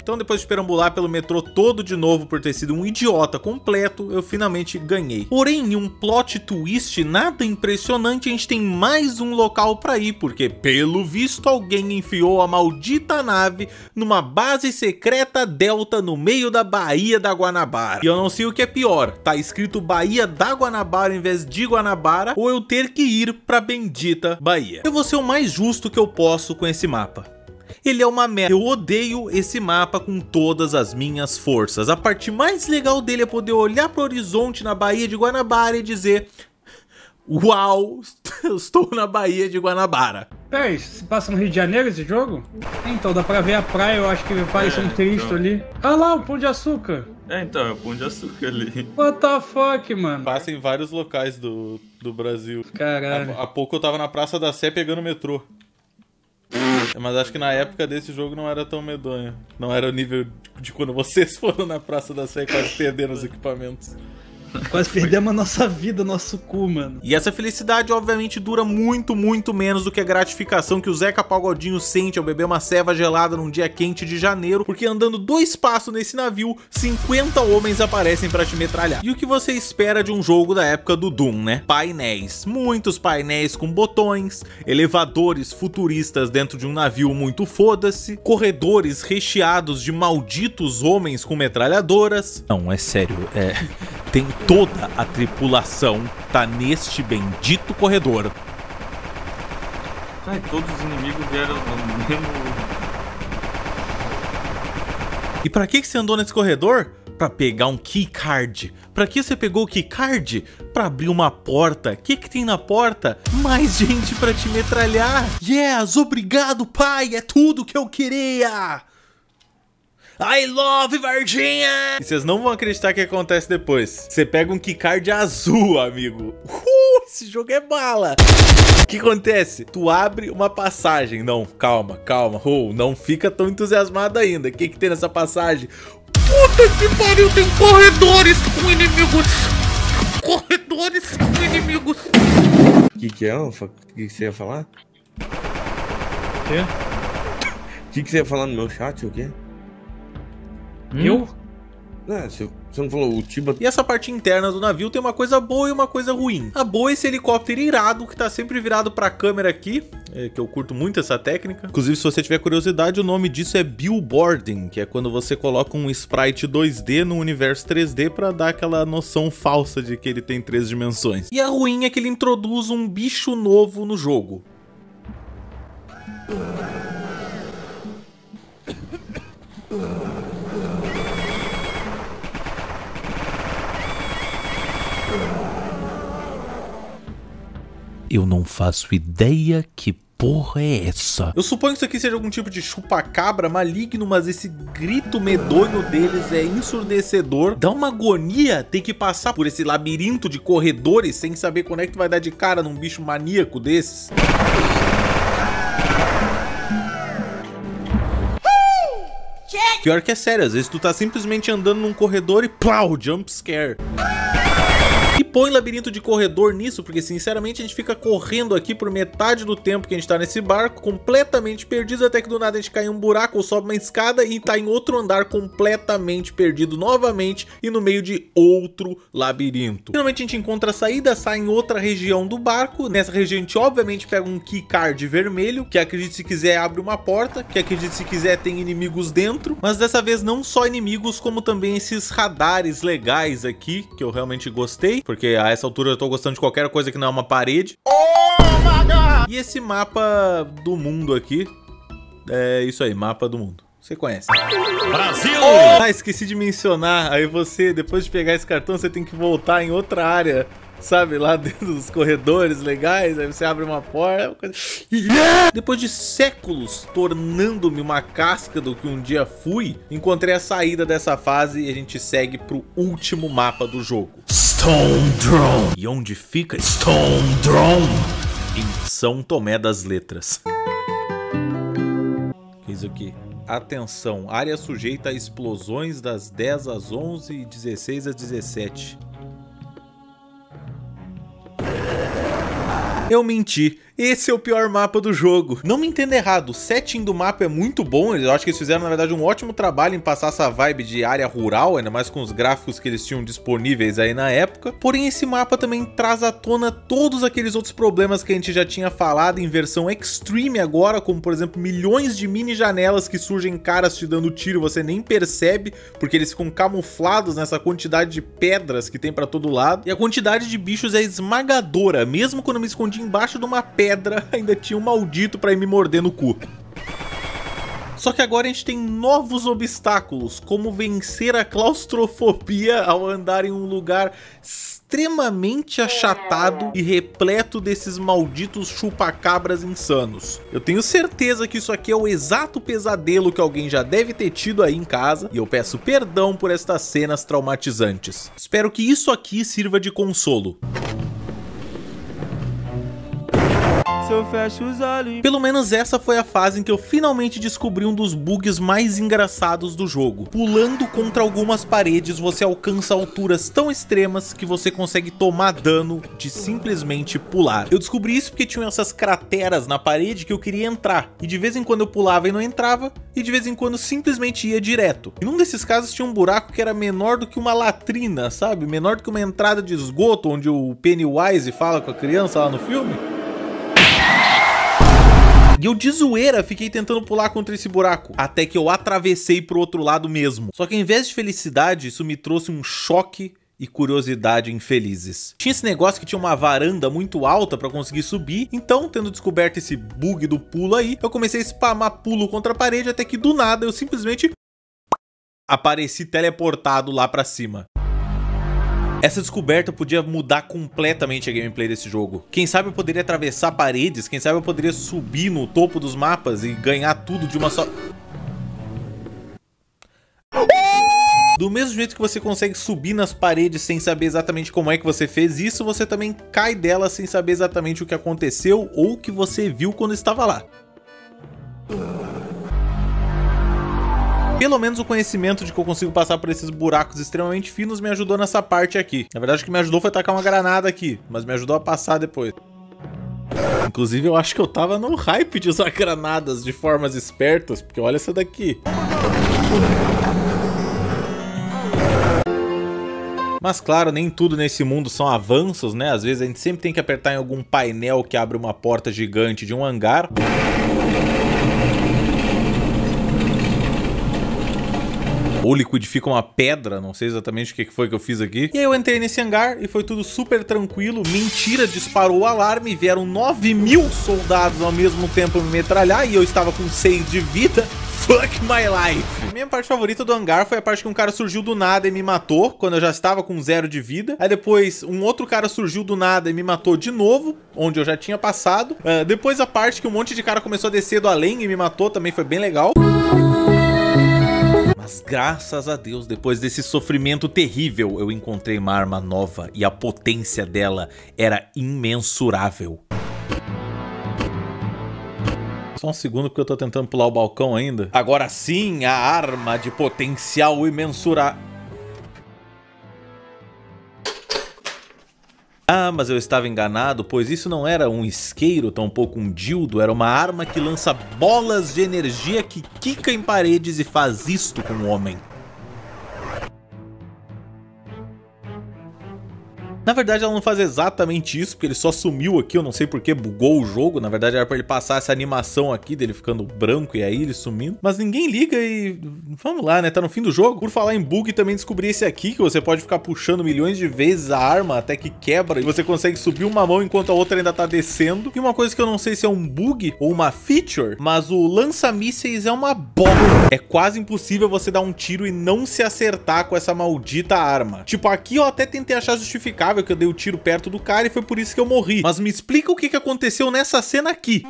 A: Então, depois de perambular pelo metrô todo de novo por ter sido um idiota completo, eu finalmente ganhei. Porém, em um plot twist nada impressionante, a gente tem mais um local pra ir, porque pelo visto alguém enfiou a maldita nave numa base secreta Delta no meio da Baía da Guanabara. E eu não sei o que é pior, tá escrito Baía da Guanabara em vez de Guanabara, ou eu ter que ir pra bendita Bahia. Eu vou ser o mais justo que eu posso com esse mapa. Ele é uma merda. Eu odeio esse mapa com todas as minhas forças. A parte mais legal dele é poder olhar para o horizonte na Baía de Guanabara e dizer: uau, eu estou na Baía de Guanabara.
L: Peraí, se passa no Rio de Janeiro esse jogo? Então, dá pra ver a praia, eu acho que parece um Cristo então ali. Ah lá, o Pão de Açúcar.
M: Então, é o Pão de Açúcar ali.
L: What the fuck, mano?
A: Passa em vários locais do Brasil.
L: Caralho.
A: Há pouco eu tava na Praça da Sé pegando metrô. Mas acho que na época desse jogo não era tão medonho. Não era o nível de quando vocês foram na Praça da Sé e quase perderam os equipamentos.
L: Quase perdemos a nossa vida, nosso cu, mano.
A: E essa felicidade obviamente dura muito menos do que a gratificação que o Zeca Pagodinho sente ao beber uma ceva gelada num dia quente de janeiro, porque andando 2 passos nesse navio, 50 homens aparecem pra te metralhar. E o que você espera de um jogo da época do Doom, né? Painéis, muitos painéis com botões, elevadores futuristas dentro de um navio muito foda-se, corredores recheados de malditos homens com metralhadoras. Não, é sério, tem toda a tripulação tá neste bendito corredor.
M: Ai, todos os inimigos vieram no mesmo...
A: E pra que você andou nesse corredor? Pra pegar um keycard. Pra que você pegou o keycard? Pra abrir uma porta. O que tem na porta? Mais gente pra te metralhar. Yes, obrigado, pai. É tudo que eu queria. I love Varginha! E vocês não vão acreditar o que acontece depois. Você pega um keycard azul, amigo. Esse jogo é bala. O que acontece? Tu abre uma passagem. Não, calma. Não fica tão entusiasmado ainda. O que tem nessa passagem? Puta que pariu, tem corredores com inimigos. Corredores com inimigos.
N: O que é? O que você ia falar?
L: Quê?
N: O que você ia falar no meu chat, o quê?
L: Eu?
N: Não, você não falou o Tiba.
A: E essa parte interna do navio tem uma coisa boa e uma coisa ruim. A boa é esse helicóptero irado que tá sempre virado pra câmera aqui, que eu curto muito essa técnica. Inclusive, se você tiver curiosidade, o nome disso é billboarding, que é quando você coloca um sprite 2D no universo 3D pra dar aquela noção falsa de que ele tem 3 dimensões. E a ruim é que ele introduz um bicho novo no jogo. Eu não faço ideia que porra é essa. Eu suponho que isso aqui seja algum tipo de chupa-cabra maligno, mas esse grito medonho deles é ensurdecedor. Dá uma agonia ter que passar por esse labirinto de corredores sem saber quando é que tu vai dar de cara num bicho maníaco desses. Pior que é sério, às vezes tu tá simplesmente andando num corredor e plau, jump scare. E põe labirinto de corredor nisso, porque sinceramente a gente fica correndo aqui por metade do tempo que a gente tá nesse barco, completamente perdido, até que do nada a gente cai em um buraco ou sobe uma escada e tá em outro andar completamente perdido novamente e no meio de outro labirinto. Finalmente a gente encontra a saída, sai em outra região do barco. Nessa região a gente obviamente pega um keycard vermelho, que acredite se quiser abre uma porta, que acredite se quiser tem inimigos dentro, mas dessa vez não só inimigos, como também esses radares legais aqui, que eu realmente gostei. Porque porque a essa altura eu tô gostando de qualquer coisa que não é uma parede. E esse mapa do mundo aqui, é isso aí, mapa do mundo. Você conhece. Brasil! Ah, esqueci de mencionar, aí você, depois de pegar esse cartão, você tem que voltar em outra área, sabe, lá dentro dos corredores legais, aí você abre uma porta, Depois de séculos tornando-me uma casca do que um dia fui, encontrei a saída dessa fase e a gente segue pro último mapa do jogo. Stone Throne. E onde fica Stone Throne? Em São Tomé das Letras. Que isso aqui? Atenção, área sujeita a explosões das 10 às 11 e 16 às 17. Eu menti. Esse é o pior mapa do jogo. Não me entenda errado, o setting do mapa é muito bom. Eu acho que eles fizeram, na verdade, um ótimo trabalho em passar essa vibe de área rural, ainda mais com os gráficos que eles tinham disponíveis aí na época. Porém, esse mapa também traz à tona todos aqueles outros problemas que a gente já tinha falado em versão Extreme agora, como, por exemplo, milhões de mini janelas que surgem caras te dando tiro, você nem percebe, porque eles ficam camuflados nessa quantidade de pedras que tem pra todo lado. E a quantidade de bichos é esmagadora, mesmo quando eu me escondi embaixo de uma pedra, ainda tinha um maldito pra ir me morder no cu. Só que agora a gente tem novos obstáculos, como vencer a claustrofobia ao andar em um lugar extremamente achatado e repleto desses malditos chupacabras insanos. Eu tenho certeza que isso aqui é o exato pesadelo que alguém já deve ter tido aí em casa, e eu peço perdão por estas cenas traumatizantes. Espero que isso aqui sirva de consolo. Se eu fecho os olhos. Pelo menos essa foi a fase em que eu finalmente descobri um dos bugs mais engraçados do jogo. Pulando contra algumas paredes, você alcança alturas tão extremas que você consegue tomar dano de simplesmente pular. Eu descobri isso porque tinham essas crateras na parede que eu queria entrar, e de vez em quando eu pulava e não entrava, e de vez em quando simplesmente ia direto. E num desses casos tinha um buraco que era menor do que uma latrina, sabe? Menor do que uma entrada de esgoto, onde o Pennywise fala com a criança lá no filme. E eu de zoeira fiquei tentando pular contra esse buraco, até que eu atravessei pro outro lado mesmo. Só que ao invés de felicidade, isso me trouxe um choque e curiosidade infelizes. Tinha esse negócio que tinha uma varanda muito alta pra conseguir subir, então, tendo descoberto esse bug do pulo aí, eu comecei a spamar pulo contra a parede, até que do nada eu simplesmente apareci teleportado lá pra cima. Essa descoberta podia mudar completamente a gameplay desse jogo. Quem sabe eu poderia atravessar paredes, quem sabe eu poderia subir no topo dos mapas e ganhar tudo de uma só... Do mesmo jeito que você consegue subir nas paredes sem saber exatamente como é que você fez isso, você também cai delas sem saber exatamente o que aconteceu ou o que você viu quando estava lá. Pelo menos o conhecimento de que eu consigo passar por esses buracos extremamente finos me ajudou nessa parte aqui. Na verdade o que me ajudou foi tacar uma granada aqui, mas me ajudou a passar depois. Inclusive eu acho que eu tava no hype de usar granadas de formas espertas, porque olha essa daqui. Mas claro, nem tudo nesse mundo são avanços, né? Às vezes a gente sempre tem que apertar em algum painel que abre uma porta gigante de um hangar. Ou liquidifica uma pedra, não sei exatamente o que foi que eu fiz aqui. E aí eu entrei nesse hangar e foi tudo super tranquilo. Mentira, disparou o alarme, vieram 9.000 soldados ao mesmo tempo me metralhar e eu estava com 6 de vida. Fuck my life. Minha parte favorita do hangar foi a parte que um cara surgiu do nada e me matou, quando eu já estava com 0 de vida. Aí depois um outro cara surgiu do nada e me matou de novo, onde eu já tinha passado. Depois a parte que um monte de cara começou a descer do além e me matou, também foi bem legal. Mas graças a Deus, depois desse sofrimento terrível, eu encontrei uma arma nova e a potência dela era imensurável. Só um segundo porque eu tô tentando pular o balcão ainda. Agora sim, a arma de potencial imensurável. Ah, mas eu estava enganado, pois isso não era um isqueiro, tampouco um dildo, era uma arma que lança bolas de energia que quica em paredes e faz isto com o homem. Na verdade ela não faz exatamente isso, porque ele só sumiu aqui, eu não sei porque bugou o jogo. Na verdade era pra ele passar essa animação aqui dele ficando branco e aí ele sumindo. Mas ninguém liga e... vamos lá, né? Tá no fim do jogo. Por falar em bug, também descobri esse aqui, que você pode ficar puxando milhões de vezes a arma até que quebra e você consegue subir uma mão enquanto a outra ainda tá descendo. E uma coisa que eu não sei se é um bug ou uma feature, mas o lança-mísseis é uma bosta. É quase impossível você dar um tiro e não se acertar com essa maldita arma. Tipo, aqui eu até tentei achar justificável que eu dei o tiro perto do cara e foi por isso que eu morri. Mas me explica o que aconteceu nessa cena aqui.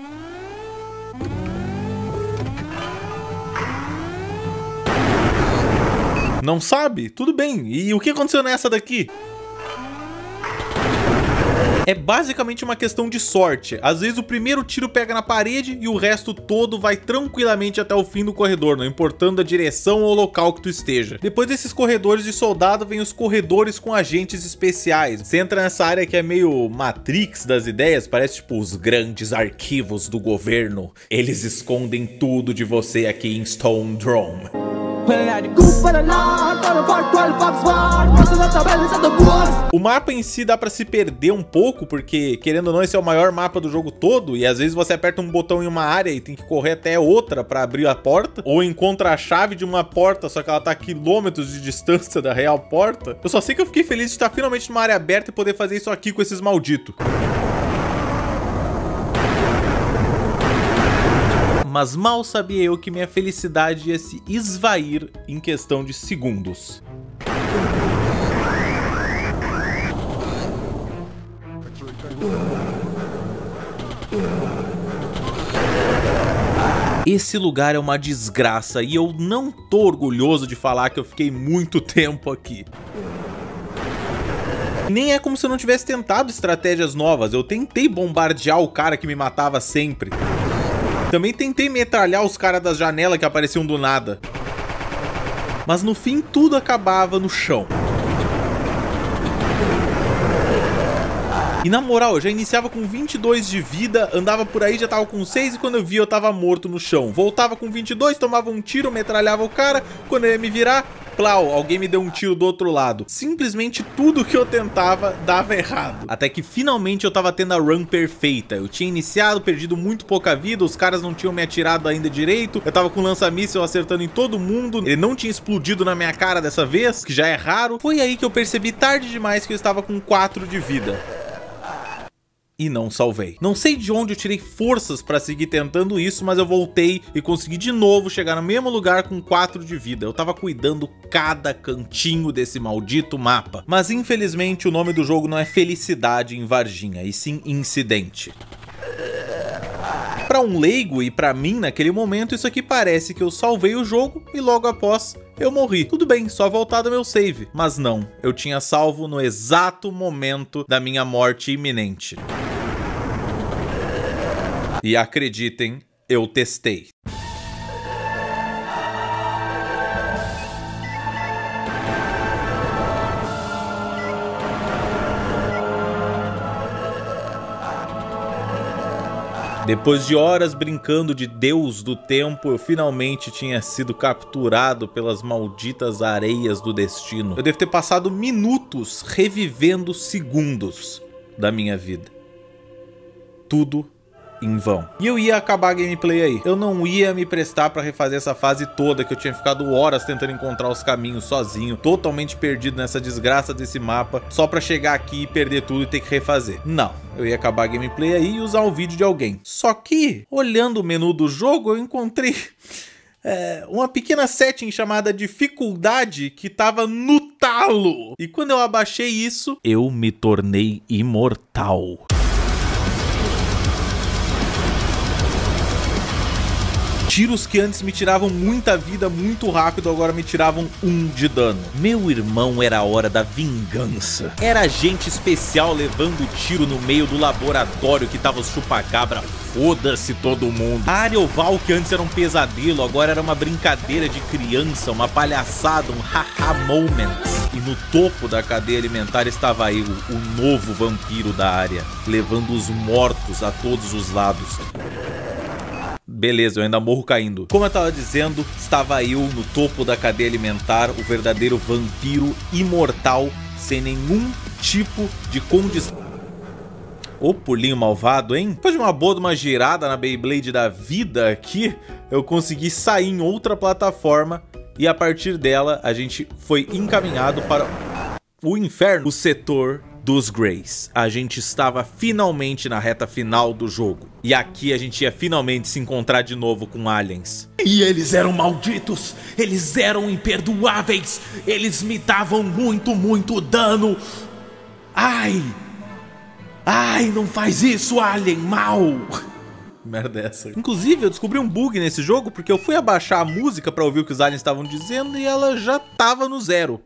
A: Não sabe? Tudo bem. E o que aconteceu nessa daqui? É basicamente uma questão de sorte. Às vezes o primeiro tiro pega na parede e o resto todo vai tranquilamente até o fim do corredor, não importando a direção ou o local que tu esteja. Depois desses corredores de soldado, vem os corredores com agentes especiais. Você entra nessa área que é meio Matrix das ideias, parece tipo os grandes arquivos do governo. Eles escondem tudo de você aqui em Stone Dome. O mapa em si dá pra se perder um pouco, porque querendo ou não esse é o maior mapa do jogo todo, e às vezes você aperta um botão em uma área e tem que correr até outra pra abrir a porta, ou encontra a chave de uma porta, só que ela tá a quilômetros de distância da real porta. Eu só sei que eu fiquei feliz de estar finalmente numa área aberta e poder fazer isso aqui com esses malditos. Mas mal sabia eu que minha felicidade ia se esvair em questão de segundos. Esse lugar é uma desgraça e eu não tô orgulhoso de falar que eu fiquei muito tempo aqui. Nem é como se eu não tivesse tentado estratégias novas. Eu tentei bombardear o cara que me matava sempre. Também tentei metralhar os caras das janelas que apareciam do nada. Mas no fim tudo acabava no chão. E na moral, eu já iniciava com 22 de vida, andava por aí, já tava com 6 e quando eu vi eu tava morto no chão. Voltava com 22, tomava um tiro, metralhava o cara, quando eu ia me virar, plau, alguém me deu um tiro do outro lado. Simplesmente tudo que eu tentava dava errado. Até que finalmente eu tava tendo a run perfeita. Eu tinha iniciado, perdido muito pouca vida, os caras não tinham me atirado ainda direito, eu tava com lança-míssel acertando em todo mundo, ele não tinha explodido na minha cara dessa vez, que já é raro. Foi aí que eu percebi tarde demais que eu estava com 4 de vida. E não salvei. Não sei de onde eu tirei forças pra seguir tentando isso, mas eu voltei e consegui de novo chegar no mesmo lugar com 4 de vida. Eu tava cuidando cada cantinho desse maldito mapa. Mas infelizmente o nome do jogo não é Felicidade em Varginha, e sim Incidente. Pra um leigo e pra mim naquele momento, isso aqui parece que eu salvei o jogo e logo após eu morri. Tudo bem, só voltar do meu save. Mas não, eu tinha salvo no exato momento da minha morte iminente. E acreditem, eu testei. Depois de horas brincando de Deus do tempo, eu finalmente tinha sido capturado pelas malditas areias do destino. Eu devo ter passado minutos revivendo segundos da minha vida. Tudo em vão. E eu ia acabar a gameplay aí. Eu não ia me prestar pra refazer essa fase toda, que eu tinha ficado horas tentando encontrar os caminhos sozinho, totalmente perdido nessa desgraça desse mapa, só pra chegar aqui e perder tudo e ter que refazer. Não, eu ia acabar a gameplay aí e usar um vídeo de alguém. Só que, olhando o menu do jogo, eu encontrei uma pequena setting chamada dificuldade que tava no talo. E quando eu abaixei isso, eu me tornei imortal. Tiros que antes me tiravam muita vida muito rápido, agora me tiravam 1 de dano. Meu irmão, era a hora da vingança. Era agente especial levando tiro no meio do laboratório que tava os chupacabra. Foda-se todo mundo. A área oval que antes era um pesadelo, agora era uma brincadeira de criança, uma palhaçada, um haha moment. E no topo da cadeia alimentar estava eu, o novo vampiro da área, levando os mortos a todos os lados. Beleza, eu ainda morro caindo. Como eu tava dizendo, estava eu no topo da cadeia alimentar, o verdadeiro vampiro imortal, sem nenhum tipo de condição. Ô, pulinho malvado, hein? Depois de uma boa de uma girada na Beyblade da vida aqui, eu consegui sair em outra plataforma e a partir dela a gente foi encaminhado para o inferno, o setor dos Greys. A gente estava finalmente na reta final do jogo. E aqui a gente ia finalmente se encontrar de novo com aliens.
O: E eles eram malditos, eles eram imperdoáveis, eles me davam muito dano. Ai! Ai, não faz isso, alien mal!
A: Merda essa. Inclusive, eu descobri um bug nesse jogo porque eu fui abaixar a música pra ouvir o que os aliens estavam dizendo e ela já tava no 0.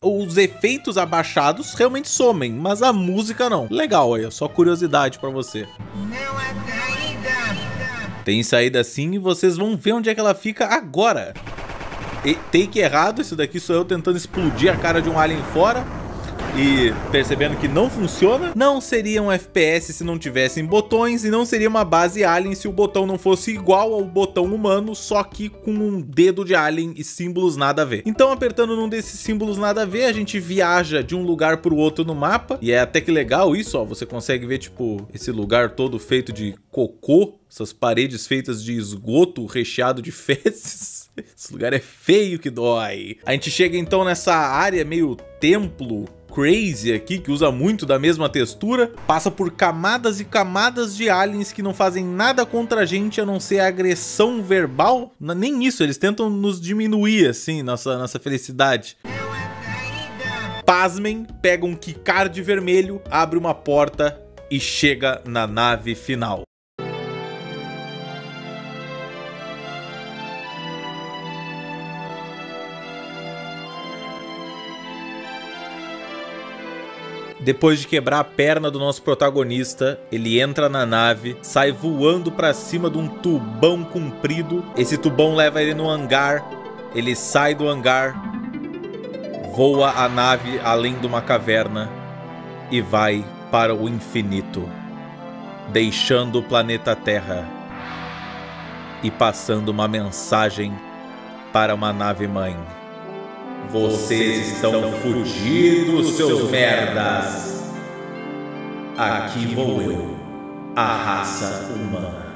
A: Os efeitos abaixados realmente somem, mas a música não. Legal, aí, só curiosidade pra você. Não há saída. Tem saída sim e vocês vão ver onde é que ela fica agora. E take errado, esse daqui sou eu tentando explodir a cara de um alien fora. E percebendo que não funciona. Não seria um FPS se não tivessem botões e não seria uma base alien se o botão não fosse igual ao botão humano, só que com um dedo de alien e símbolos nada a ver. Então apertando num desses símbolos nada a ver, a gente viaja de um lugar pro outro no mapa. E é até que legal isso, ó, você consegue ver tipo esse lugar todo feito de cocô, essas paredes feitas de esgoto recheado de fezes. Esse lugar é feio que dói. A gente chega então nessa área meio templo crazy aqui, que usa muito da mesma textura, passa por camadas e camadas de aliens que não fazem nada contra a gente a não ser agressão verbal. Nem isso, eles tentam nos diminuir assim, nossa felicidade. Pasmem, pega um keycard vermelho, abre uma porta e chega na nave final. Depois de quebrar a perna do nosso protagonista, ele entra na nave, sai voando pra cima de um tubão comprido. Esse tubão leva ele no hangar, ele sai do hangar, voa a nave além de uma caverna e vai para o infinito, deixando o planeta Terra e passando uma mensagem para uma nave-mãe. Vocês estão fudidos, seus merdas. Aqui vou eu, a raça humana.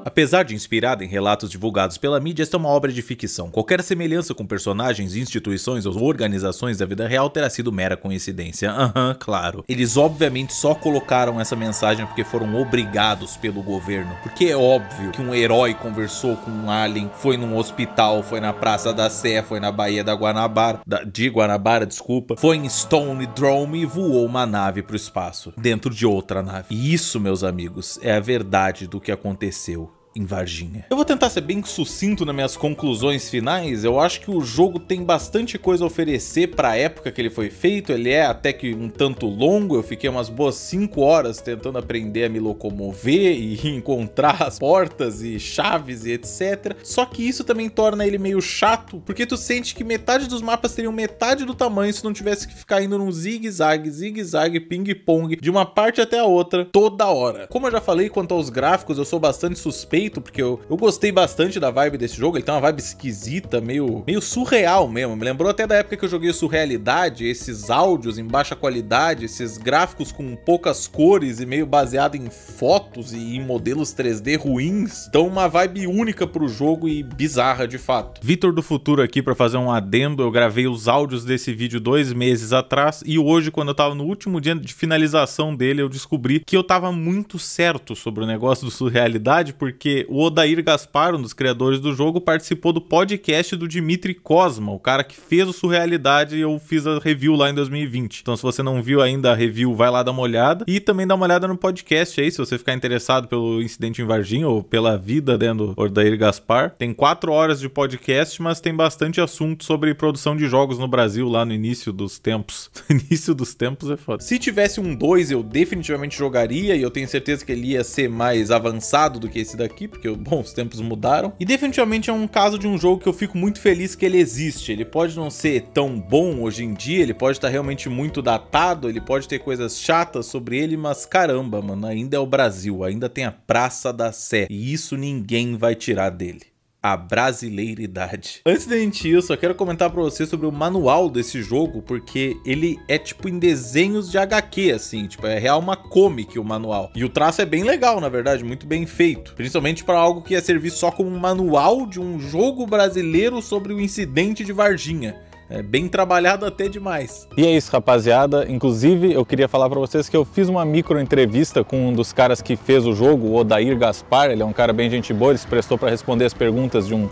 A: Apesar de inspirada em relatos divulgados pela mídia, esta é uma obra de ficção. Qualquer semelhança com personagens, instituições ou organizações da vida real terá sido mera coincidência. Claro. Eles obviamente só colocaram essa mensagem porque foram obrigados pelo governo. Porque é óbvio que um herói conversou com um alien, foi num hospital, foi na Praça da Sé, foi na Baía da Guanabara, desculpa, foi em Stone Drome e voou uma nave pro espaço, dentro de outra nave. E isso, meus amigos, é a verdade do que aconteceu em Varginha. Eu vou tentar ser bem sucinto nas minhas conclusões finais. Eu acho que o jogo tem bastante coisa a oferecer para a época que ele foi feito. Ele é até que um tanto longo. Eu fiquei umas boas 5 horas tentando aprender a me locomover e encontrar as portas e chaves e etc. Só que isso também torna ele meio chato, porque tu sente que metade dos mapas teriam metade do tamanho se não tivesse que ficar indo num zigue-zague, ping-pong, de uma parte até a outra, toda hora. Como eu já falei quanto aos gráficos, eu sou bastante suspeito, porque eu gostei bastante da vibe desse jogo. Ele tem uma vibe esquisita, meio surreal mesmo. Me lembrou até da época que eu joguei o Surrealidade, esses áudios em baixa qualidade, esses gráficos com poucas cores e meio baseado em fotos e em modelos 3D ruins. Então uma vibe única pro jogo e bizarra de fato. Vitor do futuro aqui pra fazer um adendo. Eu gravei os áudios desse vídeo 2 meses atrás e hoje, quando eu tava no último dia de finalização dele, eu descobri que eu tava muito certo sobre o negócio do Surrealidade, porque o Odair Gaspar, um dos criadores do jogo, participou do podcast do Dimitri Cosma, o cara que fez o Surrealidade, e eu fiz a review lá em 2020. Então se você não viu ainda a review, vai lá dar uma olhada. E também dá uma olhada no podcast aí, se você ficar interessado pelo incidente em Varginha ou pela vida do Odair Gaspar. Tem 4 horas de podcast, mas tem bastante assunto sobre produção de jogos no Brasil lá no início dos tempos. Início dos tempos é foda. Se tivesse um 2, eu definitivamente jogaria, e eu tenho certeza que ele ia ser mais avançado do que esse daqui. aqui, porque, bom, os tempos mudaram. E definitivamente é um caso de um jogo que eu fico muito feliz que ele existe. Ele pode não ser tão bom hoje em dia, ele pode estar realmente muito datado, ele pode ter coisas chatas sobre ele, mas caramba, mano, ainda é o Brasil, ainda tem a Praça da Sé, e isso ninguém vai tirar dele. A brasileiridade. Antes da gente ir, eu só quero comentar pra vocês sobre o manual desse jogo, porque ele é tipo em desenhos de HQ, assim, tipo, é real uma comic o manual. E o traço é bem legal, na verdade, muito bem feito. Principalmente para algo que ia servir só como um manual de um jogo brasileiro sobre o incidente de Varginha. É bem trabalhado até demais.
P: E é isso, rapaziada. Inclusive, eu queria falar pra vocês que eu fiz uma micro entrevista com um dos caras que fez o jogo, o Odair Gaspar. Ele é um cara bem gente boa, ele se prestou pra responder as perguntas de um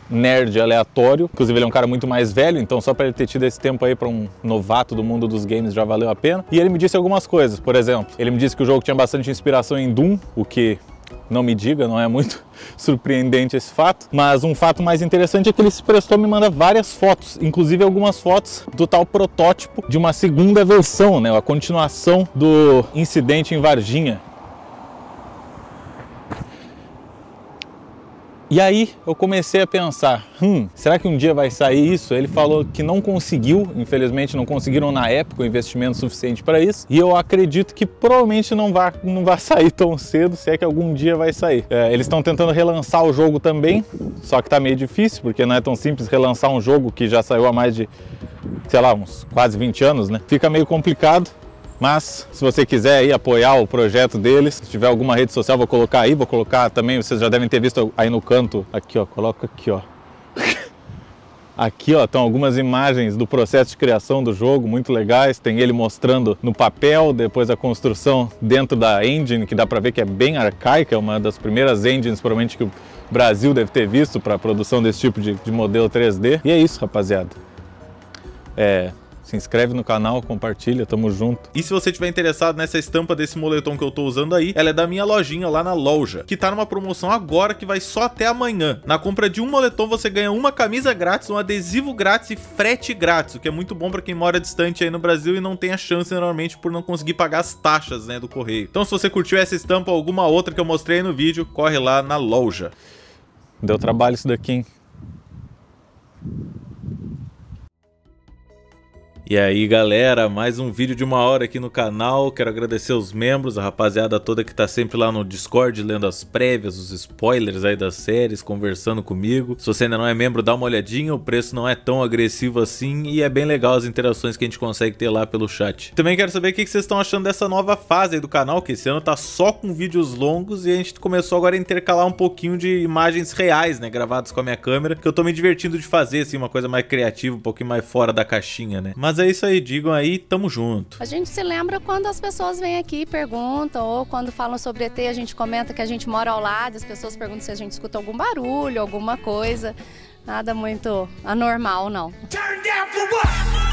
P: nerd aleatório. Inclusive, ele é um cara muito mais velho, então só pra ele ter tido esse tempo aí pra um novato do mundo dos games já valeu a pena. E ele me disse algumas coisas, por exemplo, ele me disse que o jogo tinha bastante inspiração em Doom, o que... não me diga, não é muito surpreendente esse fato, mas um fato mais interessante é que ele se prestou a me mandar várias fotos, inclusive algumas fotos do tal protótipo de uma segunda versão, né, a continuação do incidente em Varginha. E aí eu comecei a pensar, será que um dia vai sair isso? Ele falou que não conseguiu, infelizmente não conseguiram na época o investimento suficiente para isso. E eu acredito que provavelmente não vai sair tão cedo, se é que algum dia vai sair. Eles estão tentando relançar o jogo também, só que tá meio difícil, porque não é tão simples relançar um jogo que já saiu há mais de, sei lá, uns quase 20 anos, né? Fica meio complicado. Mas, se você quiser aí apoiar o projeto deles, se tiver alguma rede social, vou colocar aí, vou colocar também, vocês já devem ter visto aí no canto, aqui ó, coloca aqui ó. Aqui ó, estão algumas imagens do processo de criação do jogo, muito legais, tem ele mostrando no papel, depois a construção dentro da engine, que dá pra ver que é bem arcaica, é uma das primeiras engines, provavelmente, que o Brasil deve ter visto para a produção desse tipo de modelo 3D. E é isso, rapaziada. Se inscreve no canal, compartilha, tamo junto.
A: E se você tiver interessado nessa estampa desse moletom que eu tô usando aí, ela é da minha lojinha lá na Loja, que tá numa promoção agora que vai só até amanhã. Na compra de um moletom você ganha uma camisa grátis, um adesivo grátis e frete grátis, o que é muito bom pra quem mora distante aí no Brasil e não tem a chance normalmente por não conseguir pagar as taxas, né, do correio. Então se você curtiu essa estampa ou alguma outra que eu mostrei aí no vídeo, corre lá na Loja.
P: Deu trabalho isso daqui, hein?
A: E aí galera, mais um vídeo de 1 hora aqui no canal. Quero agradecer os membros, a rapaziada toda que tá sempre lá no Discord lendo as prévias, os spoilers aí das séries, conversando comigo. Se você ainda não é membro, dá uma olhadinha, o preço não é tão agressivo assim e é bem legal as interações que a gente consegue ter lá pelo chat. Também quero saber o que vocês estão achando dessa nova fase aí do canal, que esse ano tá só com vídeos longos e a gente começou agora a intercalar um pouquinho de imagens reais, né, gravadas com a minha câmera, que eu tô me divertindo de fazer, assim, uma coisa mais criativa, um pouquinho mais fora da caixinha, né. Mas é isso aí, digam aí, tamo junto.
Q: A gente se lembra quando as pessoas vêm aqui e perguntam, ou quando falam sobre ET, a gente comenta que a gente mora ao lado, as pessoas perguntam se a gente escuta algum barulho, alguma coisa. Nada muito anormal, não. Turn down for what?